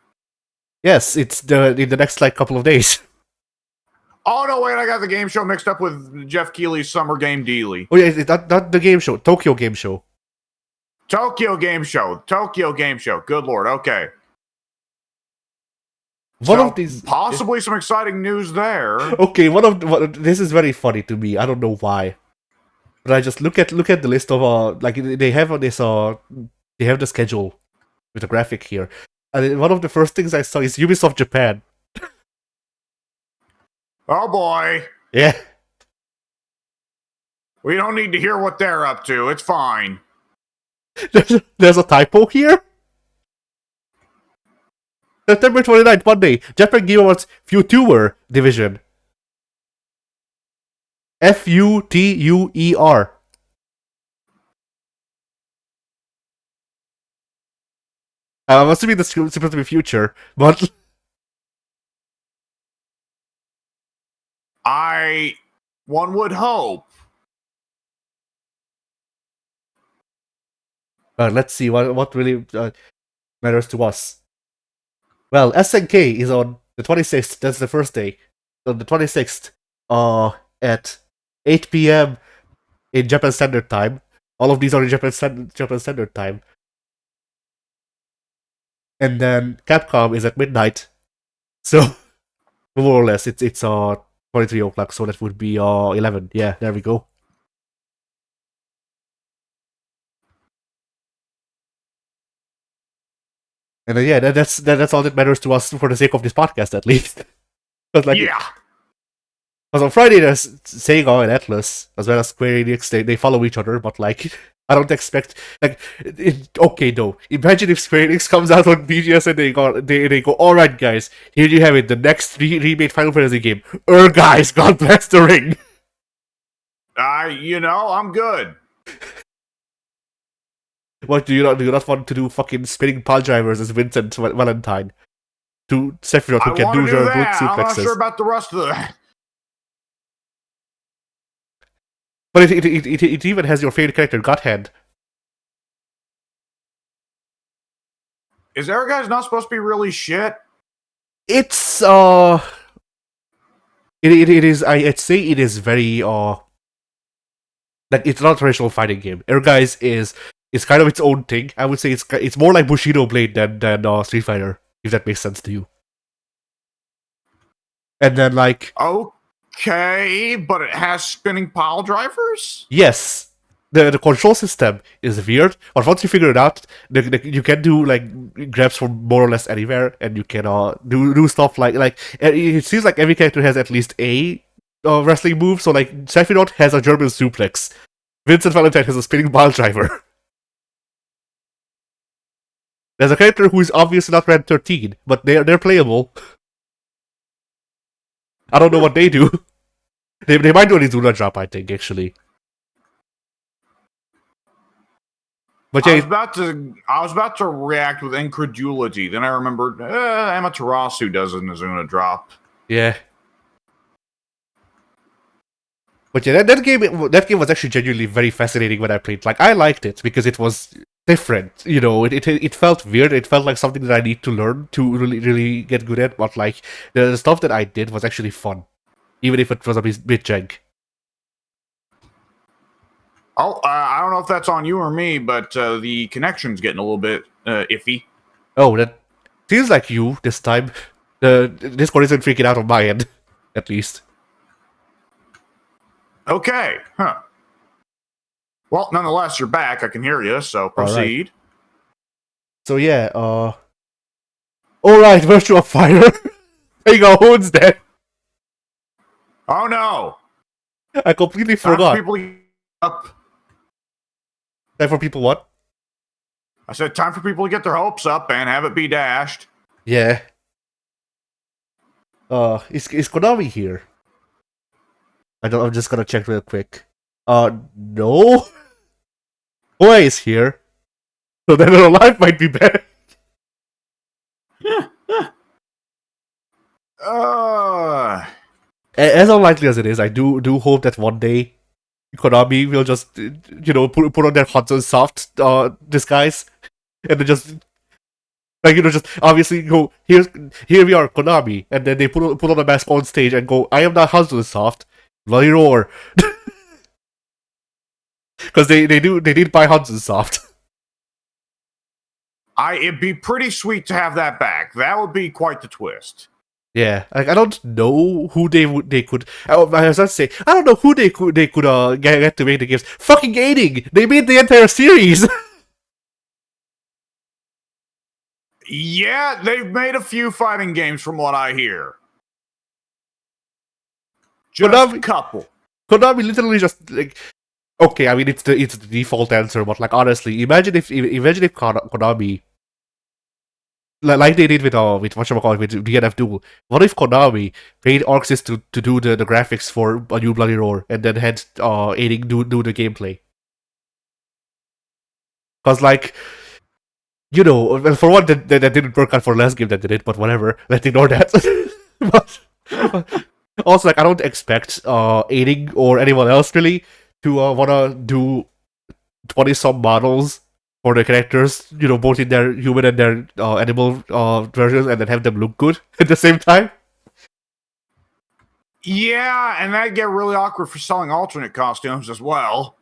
yes, it's in the next like couple of days. Oh no! Wait, I got the game show mixed up with Jeff Keighley's Summer Game Dealy. Oh yeah, it's not the game show, Tokyo Game Show. Tokyo Game Show. Tokyo Game Show. Good lord. Okay. One of these possibly some exciting news there. Okay, this is very funny to me. I don't know why. But I just look at the list of like they have this they have the schedule with a graphic here, and one of the first things I saw is Ubisoft Japan. Oh boy. Yeah. We don't need to hear what they're up to. It's fine. There's a typo here. September 29th, Monday, Japan Game Awards Futuer Division. Futuer. I'm assuming that's supposed to be future, but one would hope. let's see what really matters to us. Well, SNK is on the 26th. That's the first day. On the 26th, at 8 p.m. in Japan Standard Time. All of these are in Japan Standard Time. And then Capcom is at midnight. So more or less, it's 23 o'clock. So that would be 11. Yeah, there we go. And then, yeah, that's all that matters to us for the sake of this podcast, at least. Like, yeah. Because on Friday there's Sega and Atlas, as well as Square Enix. They follow each other, but like I don't expect like okay though. Imagine if Square Enix comes out on BGS and they go, all right guys, here you have it, the next remade Final Fantasy game. Guys, God bless the ring. I'm good. What do you not want to do fucking spinning pile drivers as Vincent Valentine? To Sephiroth who can do your root suplexes. I'm not sure about the rest of the. But it even has your favorite character, Godhand. Is Ehrgeiz not supposed to be really shit? It's it is I'd say it is very like it's not a traditional fighting game. Ehrgeiz is kind of its own thing. I would say it's more like Bushido Blade than Street Fighter, if that makes sense to you. And then like okay, but it has spinning pile drivers? Yes. The control system is weird, but once you figure it out, you can do like grabs from more or less anywhere, and you can do stuff like it seems like every character has at least a wrestling move. So like Sephiroth has a German suplex, Vincent Valentine has a spinning pile driver. There's a character who is obviously not ranked 13, but they're playable. I don't know what they do. They might do a Zuna drop, I think, actually. But yeah, I was about to react with incredulity. Then I remembered Amaterasu does an Azuna drop. Yeah. But yeah, that game was actually genuinely very fascinating when I played. Like I liked it because it was different. You know, it felt weird. It felt like something that I need to learn to really get good at. But like the stuff that I did was actually fun, even if it was a bit jank. Oh, I don't know if that's on you or me, but the connection's getting a little bit iffy. Oh, that feels like you this time. The Discord isn't freaking out on my end, at least. Okay, huh. Well, nonetheless, you're back. I can hear you, so proceed. Right. So yeah, alright, Virtua Fighter. Sega owns that. Oh no! I completely forgot. People up. Time for people what? I said time for people to get their hopes up and have it be dashed. Yeah. Is Konami here? I'm just gonna check real quick. No. Boy is here. So then their life might be better. As unlikely as it is, I do hope that one day Konami will just put on their Hudson Soft disguise and then just just obviously go here we are Konami, and then they put on a mask on stage and go, I am not Hudson Soft, bloody roar. Because they did buy Hudson Soft. It'd be pretty sweet to have that back. That would be quite the twist. Yeah, like I don't know who they could. I was about to say I don't know who they could get to make the games. Fucking Aiding, they made the entire series. Yeah, they've made a few fighting games from what I hear. Just a couple. Konami literally just like, okay, I mean it's the default answer, but like honestly, imagine if Konami, like they did with whatchamacallit, with DNF Duel. What if Konami paid Arxis to do the graphics for a new Bloody Roar and then had Aiding do the gameplay? Because like, you know, well, for one, that didn't work out for last game that did it, but whatever. Let's ignore that. but also, like, I don't expect Aiding or anyone else really to wanna do 20-some models for the characters, you know, both in their human and their animal versions, and then have them look good at the same time. Yeah, and that'd get really awkward for selling alternate costumes as well.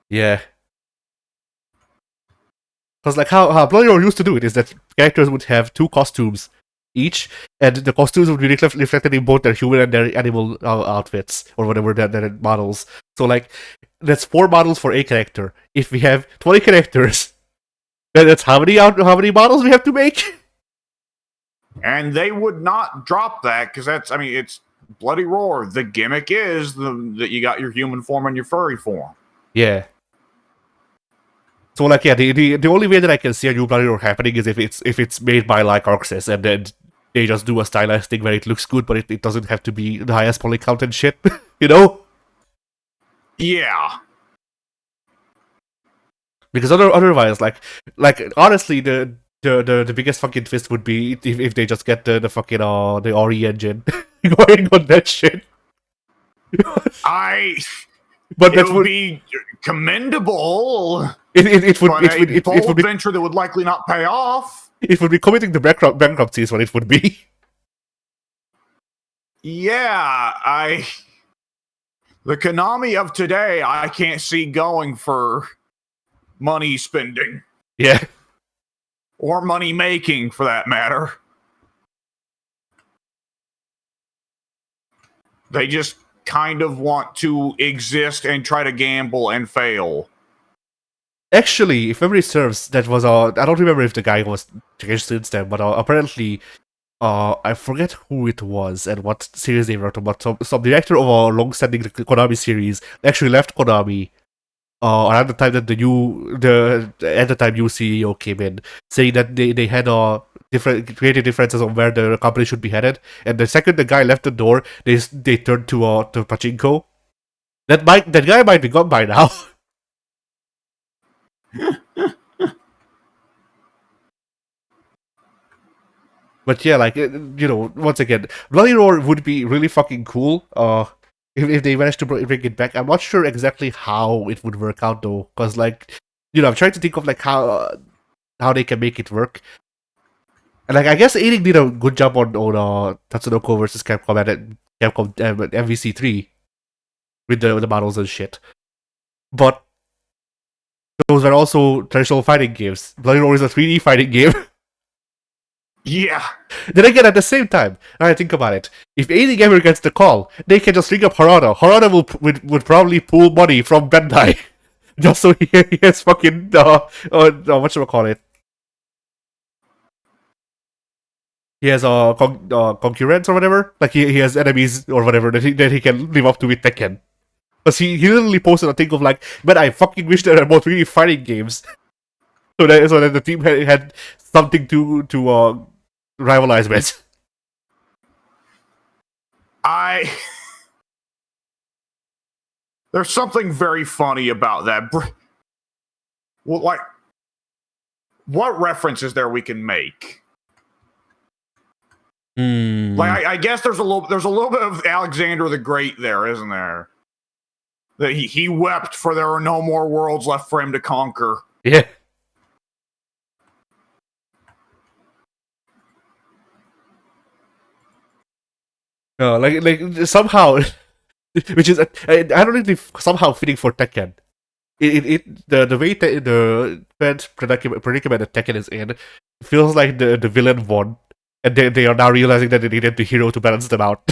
Yeah. Because like how Bloody Roar used to do it is that characters would have 2 costumes each, and the costumes would be reflected in both their human and their animal outfits, or whatever their models. So like, that's 4 models for a character. If we have 20 characters, then that's how many models we have to make? And they would not drop that, because that's, I mean, it's Bloody Roar. The gimmick is that you got your human form and your furry form. Yeah. So like, yeah, the only way that I can see a new Bloody Roar happening is if it's made by like Arxis, and then they just do a stylized thing where it looks good, but it doesn't have to be the highest poly count and shit, you know? Yeah. Because otherwise, like honestly, the biggest fucking twist would be if they just get the fucking the RE engine going on that shit. But that would be commendable. It would be venture that would likely not pay off. It would be committing to bankruptcy is what it would be. Yeah, the Konami of today, I can't see going for money spending. Yeah. Or money making, for that matter. They just kind of want to exist and try to gamble and fail. Actually, if memory serves, that was I don't remember if the guy was changed since then, but apparently, I forget who it was and what series they worked on, but some director of a long-standing Konami series actually left Konami around the time that the new CEO came in, saying that they had different creative differences on where the company should be headed, and the second the guy left the door, they turned to pachinko. That guy might be gone by now. But yeah, like, you know, once again, Bloody Roar would be really fucking cool. If they managed to bring it back, I'm not sure exactly how it would work out though, because like, you know, I'm trying to think of like how they can make it work. And like, I guess Aiding did a good job on Tatsunoko versus Capcom and Capcom MVC3 with the models and shit. But those are also traditional fighting games. Bloody Roar is a 3D fighting game. Yeah. Then again, at the same time, now I think about it, if Aiding ever gets the call, they can just ring up Harada. Harada would probably pull money from Bandai. Just so he has fucking, whatchamacallit. He has concurrents or whatever. Like he has enemies or whatever that he can live up to with Tekken. Because he literally posted a thing of like, man, I fucking wish there were more 3D fighting games. So that the team had something to rivalize with. There's something very funny about that. Well, like, what references there we can make? Like, I guess there's a little bit of Alexander the Great there, isn't there? That he wept for there are no more worlds left for him to conquer. Yeah. Like somehow, which is I don't think somehow fitting for Tekken. The way the predicament that Tekken is in feels like the villain won, and they are now realizing that they needed the hero to balance them out.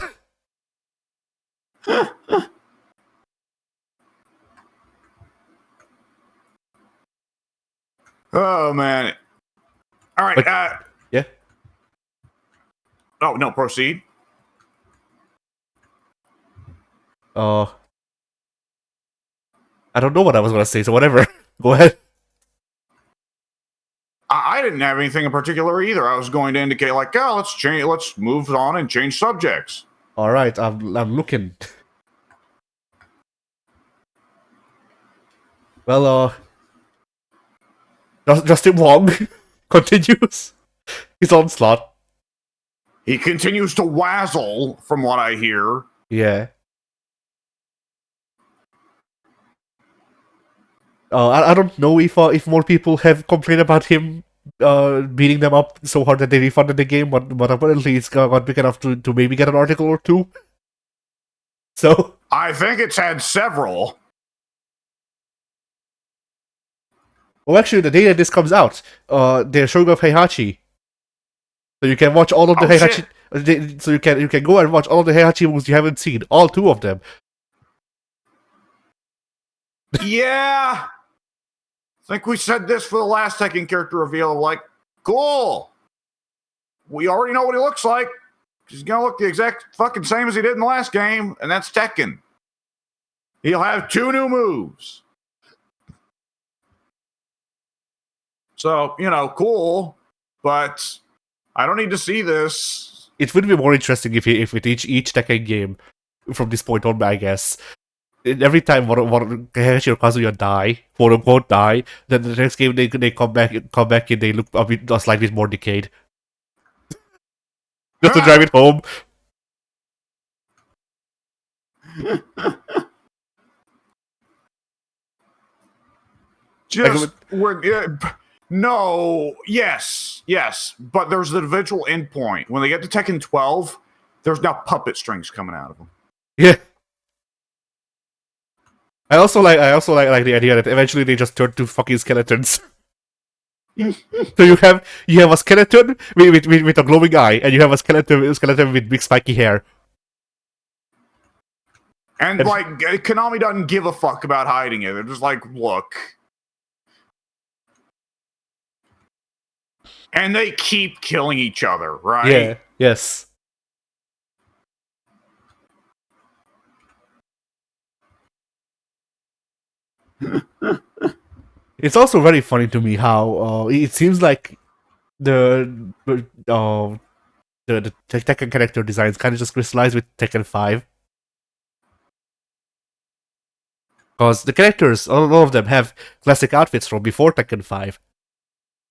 Oh man! All right. But, yeah. Oh no! Proceed. I don't know what I was gonna say, so whatever. Go ahead. I didn't have anything in particular either. I was going to indicate like, oh, let's change. Let's move on and change subjects. All right, I'm looking. Well, Justin Wong continues his onslaught. He continues to wazzle, from what I hear. Yeah. I don't know if more people have complained about him beating them up so hard that they refunded the game, but apparently it's got big enough to maybe get an article or two. So I think it's had several. well, actually, the day that this comes out, they're showing off Heihachi, so you can watch all of the Heihachi. So you can go and watch all of the Heihachi moves you haven't seen, all 2 of them. Yeah. I think we said this for the last Tekken character reveal. Like, cool. We already know what he looks like. He's going to look the exact fucking same as he did in the last game, and that's Tekken. He'll have 2 new moves. So, cool, but I don't need to see this. It would be more interesting if with each Tekken game from this point on, I guess. Every time one Heihachi or Kazuya die, quote unquote die, then the next game they come back and they look a bit slightly more decayed. Just to drive it home. Yes, but there's the eventual end point. When they get to Tekken 12, there's now puppet strings coming out of them. Yeah. I also like the idea that eventually they just turn to fucking skeletons. So you have a skeleton with a glowing eye, and you have a skeleton with big spiky hair. And like Konami doesn't give a fuck about hiding it. They're just like, look. And they keep killing each other, right? Yeah. Yes. It's also very funny to me how it seems like the Tekken character designs kind of just crystallized with Tekken 5. Because the characters, all of them, have classic outfits from before Tekken 5.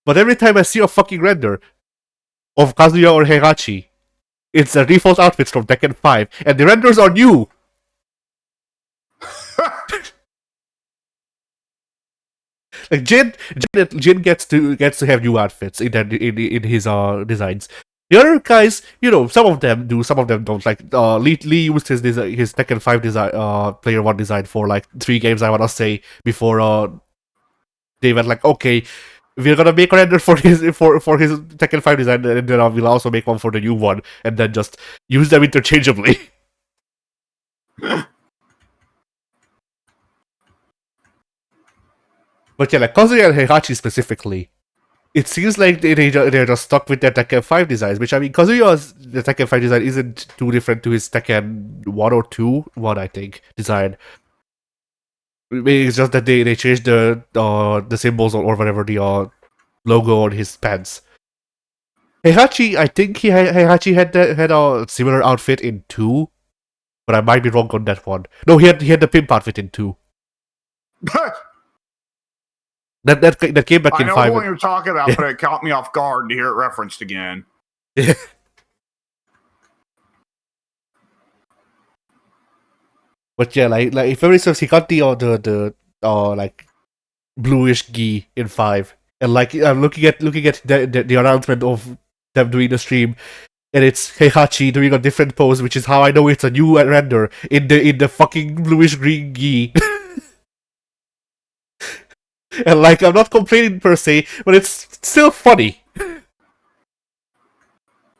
But every time I see a fucking render of Kazuya or Heihachi, it's the default outfits from Tekken 5, and the renders are new! Like Jin gets to have new outfits in his designs. The other guys, some of them do, some of them don't. Like Lee used his Tekken 5 design, player 1 design for like 3 games, I wanna say, before they went like, okay, we're gonna make a render for his Tekken 5 design, and then we'll also make one for the new one, and then just use them interchangeably. But yeah, like Kazuya and Heihachi specifically, it seems like they're just stuck with their Tekken 5 designs, which, I mean, Kazuya's the Tekken 5 design isn't too different to his Tekken 1 or 2, I think, design. It's just that they changed the symbols or whatever, the logo on his pants. Heihachi, I think Heihachi had a similar outfit in 2, but I might be wrong on that one. No, he had the pimp outfit in 2. That came back in 5. I know what you're talking about, but it caught me off guard to hear it referenced again. Yeah. But yeah, like if every sense he got the like bluish gi in 5, and like I'm looking at the announcement of them doing the stream, and it's Heihachi doing a different pose, which is how I know it's a new render in the fucking bluish green gi. And like, I'm not complaining per se, but it's still funny.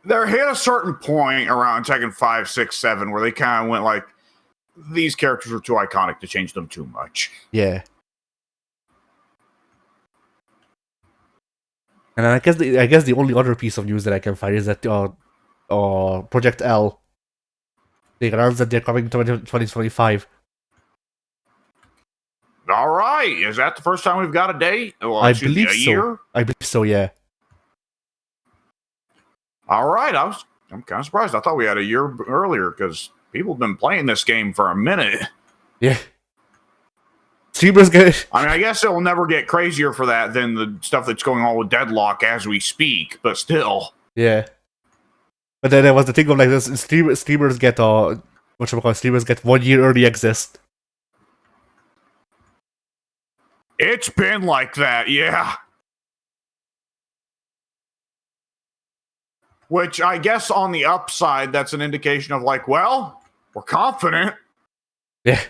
there hit a certain point around Tekken 5, 6, 7 where they kind of went like, these characters are too iconic to change them too much. Yeah. And I guess the only other piece of news that I can find is that Project L, they announced that they're coming in 2025. All right, is that the first time we've got a date? Well, I believe a so. year? I believe so. Yeah. All right, I'm kind of surprised. I thought we had a year earlier because people have been playing this game for a minute. Yeah. Streamers get. I mean, I guess it will never get crazier for that than the stuff that's going on with Deadlock as we speak, but still. Yeah. But then there was the thing of like this: streamers get streamers get 1 year early access. It's been like that, yeah. Which I guess on the upside, that's an indication of like, well, we're confident. Yeah.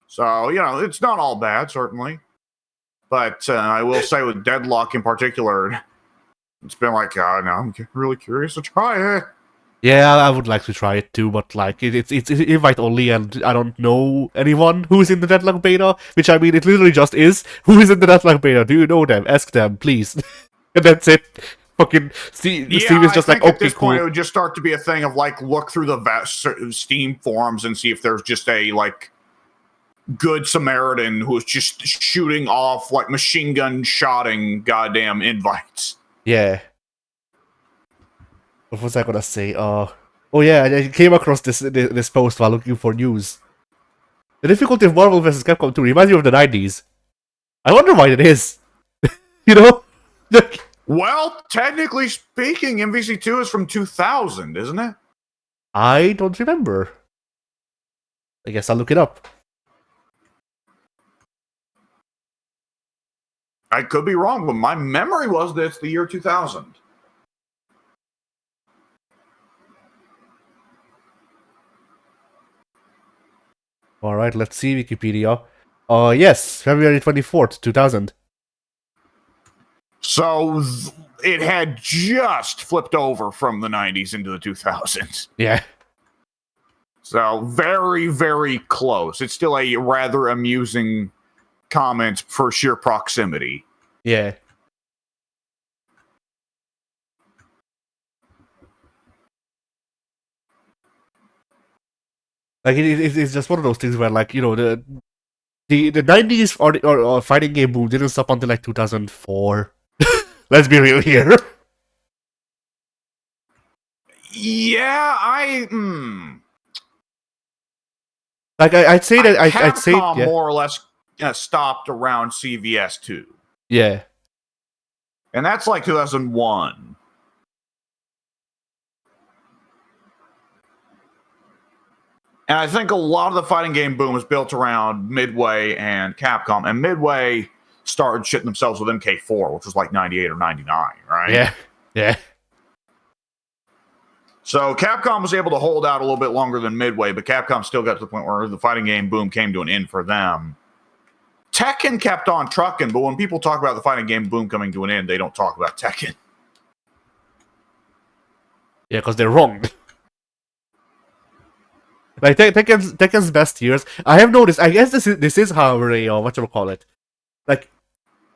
So, it's not all bad, certainly. But I will say with Deadlock in particular, it's been like, now I'm really curious to try it. Yeah, I would like to try it too, but like it's invite only, and I don't know anyone who's in the Deadlock beta. Which I mean, it literally just is. Who is in the Deadlock beta? Do you know them? Ask them, please. And that's it. Fucking Steve is just like, okay, at this cool. point, it would just start to be a thing of like, look through the Steam forums and see if there's just a like good Samaritan who's just shooting off like machine gun shotting goddamn invites. Yeah. What was I gonna say? Oh yeah, I came across this post while looking for news. The difficulty of Marvel vs. Capcom 2 reminds me of the 90s. I wonder why it is. You know? Well, technically speaking, MVC2 is from 2000, isn't it? I don't remember. I guess I'll look it up. I could be wrong, but my memory was that it's the year 2000. Alright, let's see Wikipedia. Yes, February 24th, 2000. So it had just flipped over from the 90s into the 2000s. Yeah. So very, very close. It's still a rather amusing comment for sheer proximity. Yeah. Like it's just one of those things where like the 90s or fighting game boom didn't stop until like 2004. Let's be real here. Yeah, Like I'd say that I'd say Capcom more or less stopped around CVS 2. Yeah. And that's like 2001. And I think a lot of the fighting game boom was built around Midway and Capcom. And Midway started shitting themselves with MK4, which was like 98 or 99, right? Yeah. Yeah. So Capcom was able to hold out a little bit longer than Midway, but Capcom still got to the point where the fighting game boom came to an end for them. Tekken kept on trucking, but when people talk about the fighting game boom coming to an end, they don't talk about Tekken. Yeah, because they're wrong. Like Tekken's best years, I have noticed. I guess this is however a whatchamacallit, like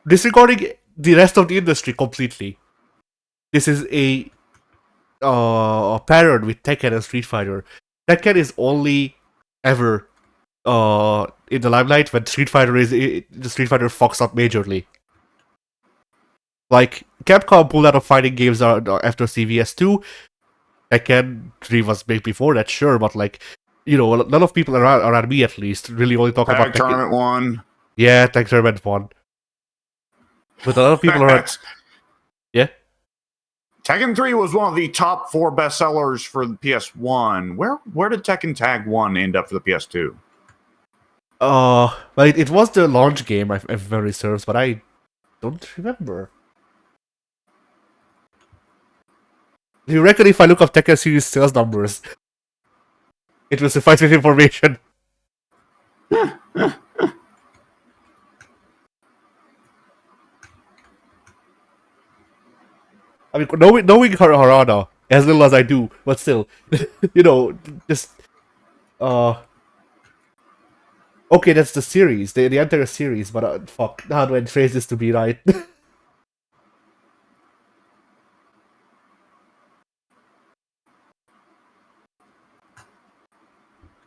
disregarding the rest of the industry completely. This is a pattern with Tekken and Street Fighter. Tekken is only ever in the limelight when Street Fighter fucks up majorly. Like Capcom pulled out of fighting games after CVS 2. Tekken 3 was big before that, sure, but like a lot of people around me at least really only talk about Tag Tournament 1. Yeah, Tag Tournament 1. But a lot of people around. Yeah. Tekken 3 was one of the top 4 bestsellers for the PS1. Where did Tekken Tag 1 end up for the PS2? Well, it was the launch game, if memory serves, but I don't remember. Do you reckon if I look up Tekken series sales numbers? It will suffice with information. I mean, knowing Harada as little as I do, but still, just okay, that's the series, the entire series. But fuck, how do I phrase this to be right?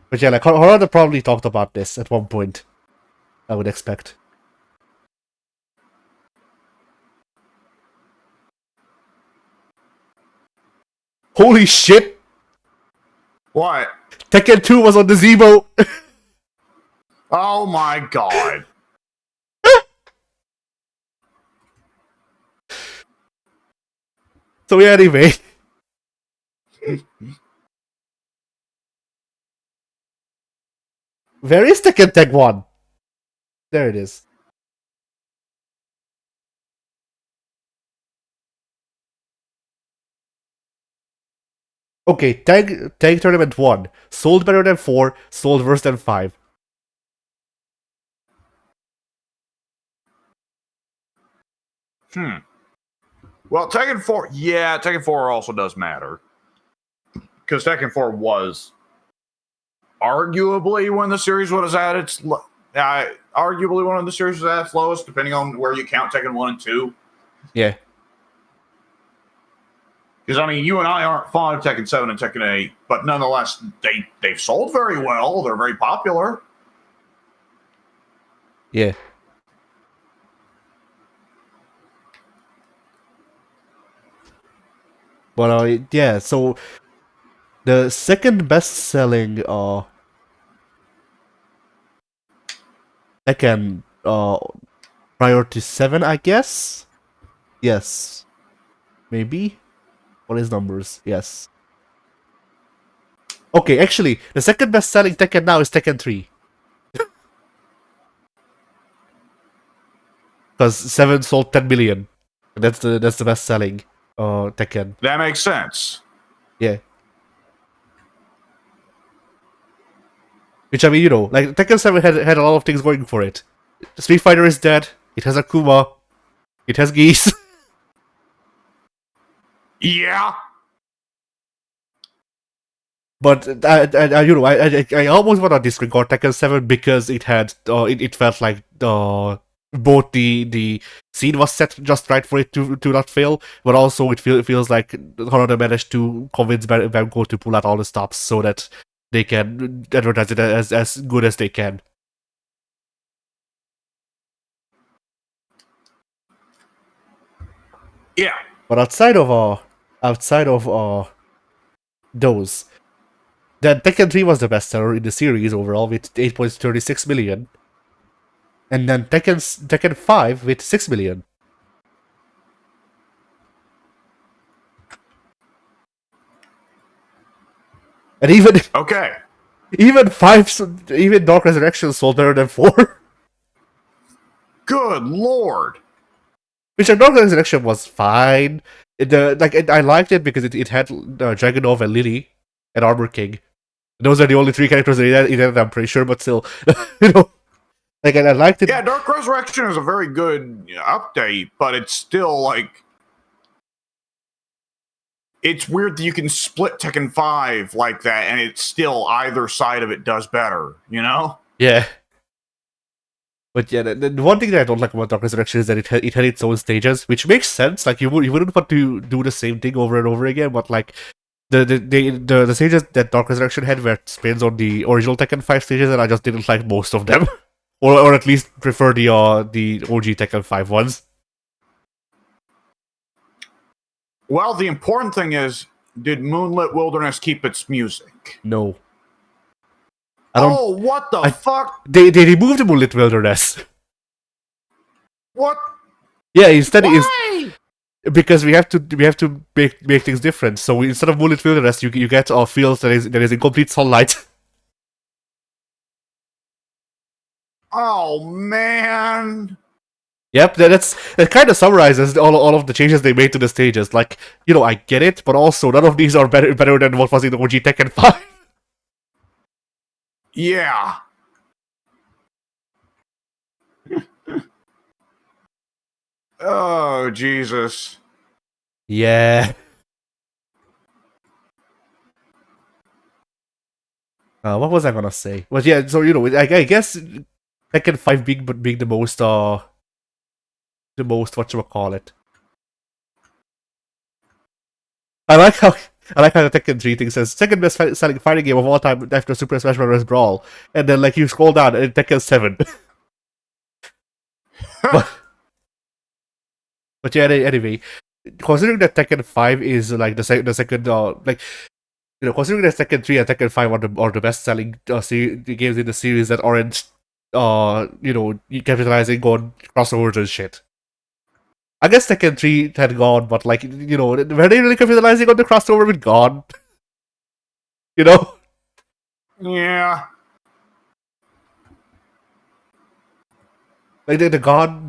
But yeah, like Harada probably talked about this at one point. I would expect. Holy shit! What? Tekken 2 was on the Zebo! Oh my god. So yeah, anyway. Where is Tekken Tag 1? There it is. Okay, Tag Tournament 1. Sold better than 4, sold worse than 5. Well, Tekken 4, yeah, Tekken 4 also does matter. Because Tekken 4 was arguably when the series was at its arguably one of the series was at its lowest, depending on where you count Tekken 1 and 2. Yeah. Because, I mean, you and I aren't fond of Tekken 7 and Tekken 8, but nonetheless, they've sold very well. They're very popular. Yeah. But, yeah, so the second best-selling Tekken prior to 7, I guess? Yes. Maybe? What is numbers? Yes. Okay, actually, the second best-selling Tekken now is Tekken 3. Because 7 sold 10 million. That's the best-selling Tekken. That makes sense. Yeah. Which, I mean, like, Tekken 7 had a lot of things going for it. Street Fighter is dead. It has Akuma. It has Geese. Yeah. But I almost want to disregard Tekken 7 because it had it felt like both the scene was set just right for it to not fail, but also it feels like Honda managed to convince Bamco to pull out all the stops so that they can advertise it as good as they can. Yeah. But outside of those, then Tekken 3 was the best seller in the series overall with 8.36 million. And then Tekken 5 with 6 million. And even Okay. even Dark Resurrection sold better than 4. Good lord. Which Dark Resurrection was fine. I liked it because it had Dragunov and Lily and Armor King. Those are the only 3 characters that it had, I'm pretty sure, but still, like, I liked it. Yeah, Dark Resurrection is a very good update, but it's still like it's weird that you can split Tekken 5 like that, and it's still either side of it does better, you know? Yeah. But yeah, the one thing that I don't like about Dark Resurrection is that it had its own stages, which makes sense. Like you wouldn't want to do the same thing over and over again, but like the stages that Dark Resurrection had were spins on the original Tekken 5 stages, and I just didn't like most of them, or at least prefer the OG Tekken 5 ones. Well, the important thing is, did Moonlit Wilderness keep its music? No. Oh, what the fuck? They removed the Moonlit Wilderness. What? Yeah, instead Why? because we have to make things different. So instead of Moonlit Wilderness, you get fields that is in complete sunlight. Oh man. Yep, that kind of summarizes all of the changes they made to the stages. Like, I get it, but also none of these are better than what was in OG Tekken 5. Yeah. Oh, Jesus. Yeah. What was I gonna say? But yeah, so I guess Tekken 5 being the most whatchamacallit. I like how the Tekken 3 thing says second best selling fighting game of all time after Super Smash Bros. Brawl, and then like you scroll down and Tekken 7. but yeah, anyway, considering that Tekken 5 is like the second like considering that Tekken 3 and Tekken 5 are the best selling games in the series that aren't capitalizing on crossovers and shit. I guess Tekken 3 had gone, but like were they really capitalizing on the crossover with God? Yeah. Like the God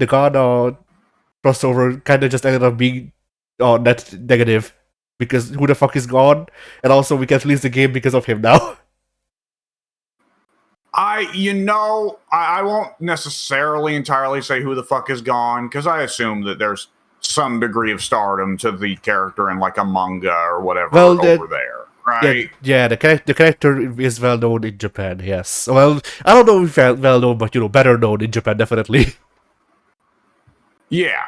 crossover kind of just ended up being net negative because who the fuck is God? And also we can release the game because of him now. I won't necessarily entirely say who the fuck is gone, because I assume that there's some degree of stardom to the character in like a manga or whatever over there, right? Yeah, the character is well known in Japan, yes. Well, I don't know if well known, but better known in Japan, definitely. Yeah.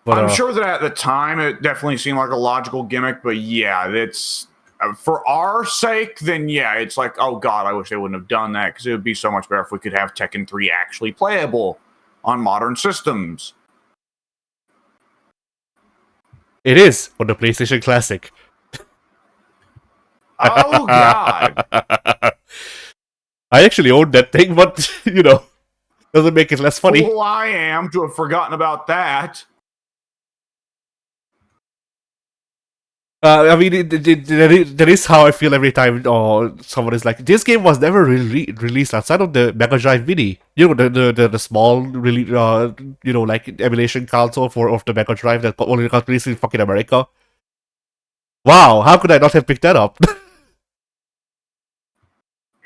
But, I'm sure that at the time it definitely seemed like a logical gimmick, but yeah, it's for our sake, then yeah, it's like, oh god, I wish they wouldn't have done that, because it would be so much better if we could have Tekken 3 actually playable on modern systems. It is on the PlayStation Classic. Oh god. I actually own that thing, but doesn't make it less funny. Fool I am to have forgotten about that. I mean, that is how I feel every time someone is like, this game was never released outside of the Mega Drive Mini. The small, really, like emulation console of the Mega Drive that only got released in fucking America. Wow, how could I not have picked that up?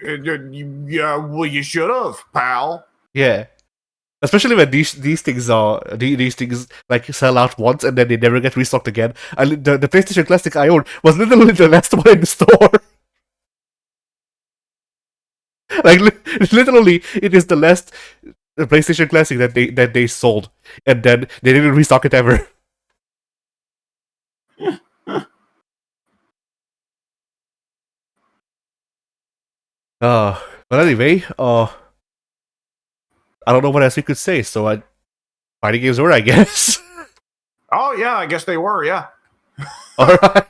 Yeah, well, you should have, pal. Yeah. Especially when these things these things like sell out once and then they never get restocked again. The PlayStation Classic I owned was literally the last one in the store. Like literally, it is the last PlayStation Classic that they sold, and then they didn't restock it ever. But anyway, I don't know what else we could say. So, fighting games were, I guess. Oh yeah, I guess they were. Yeah. All right.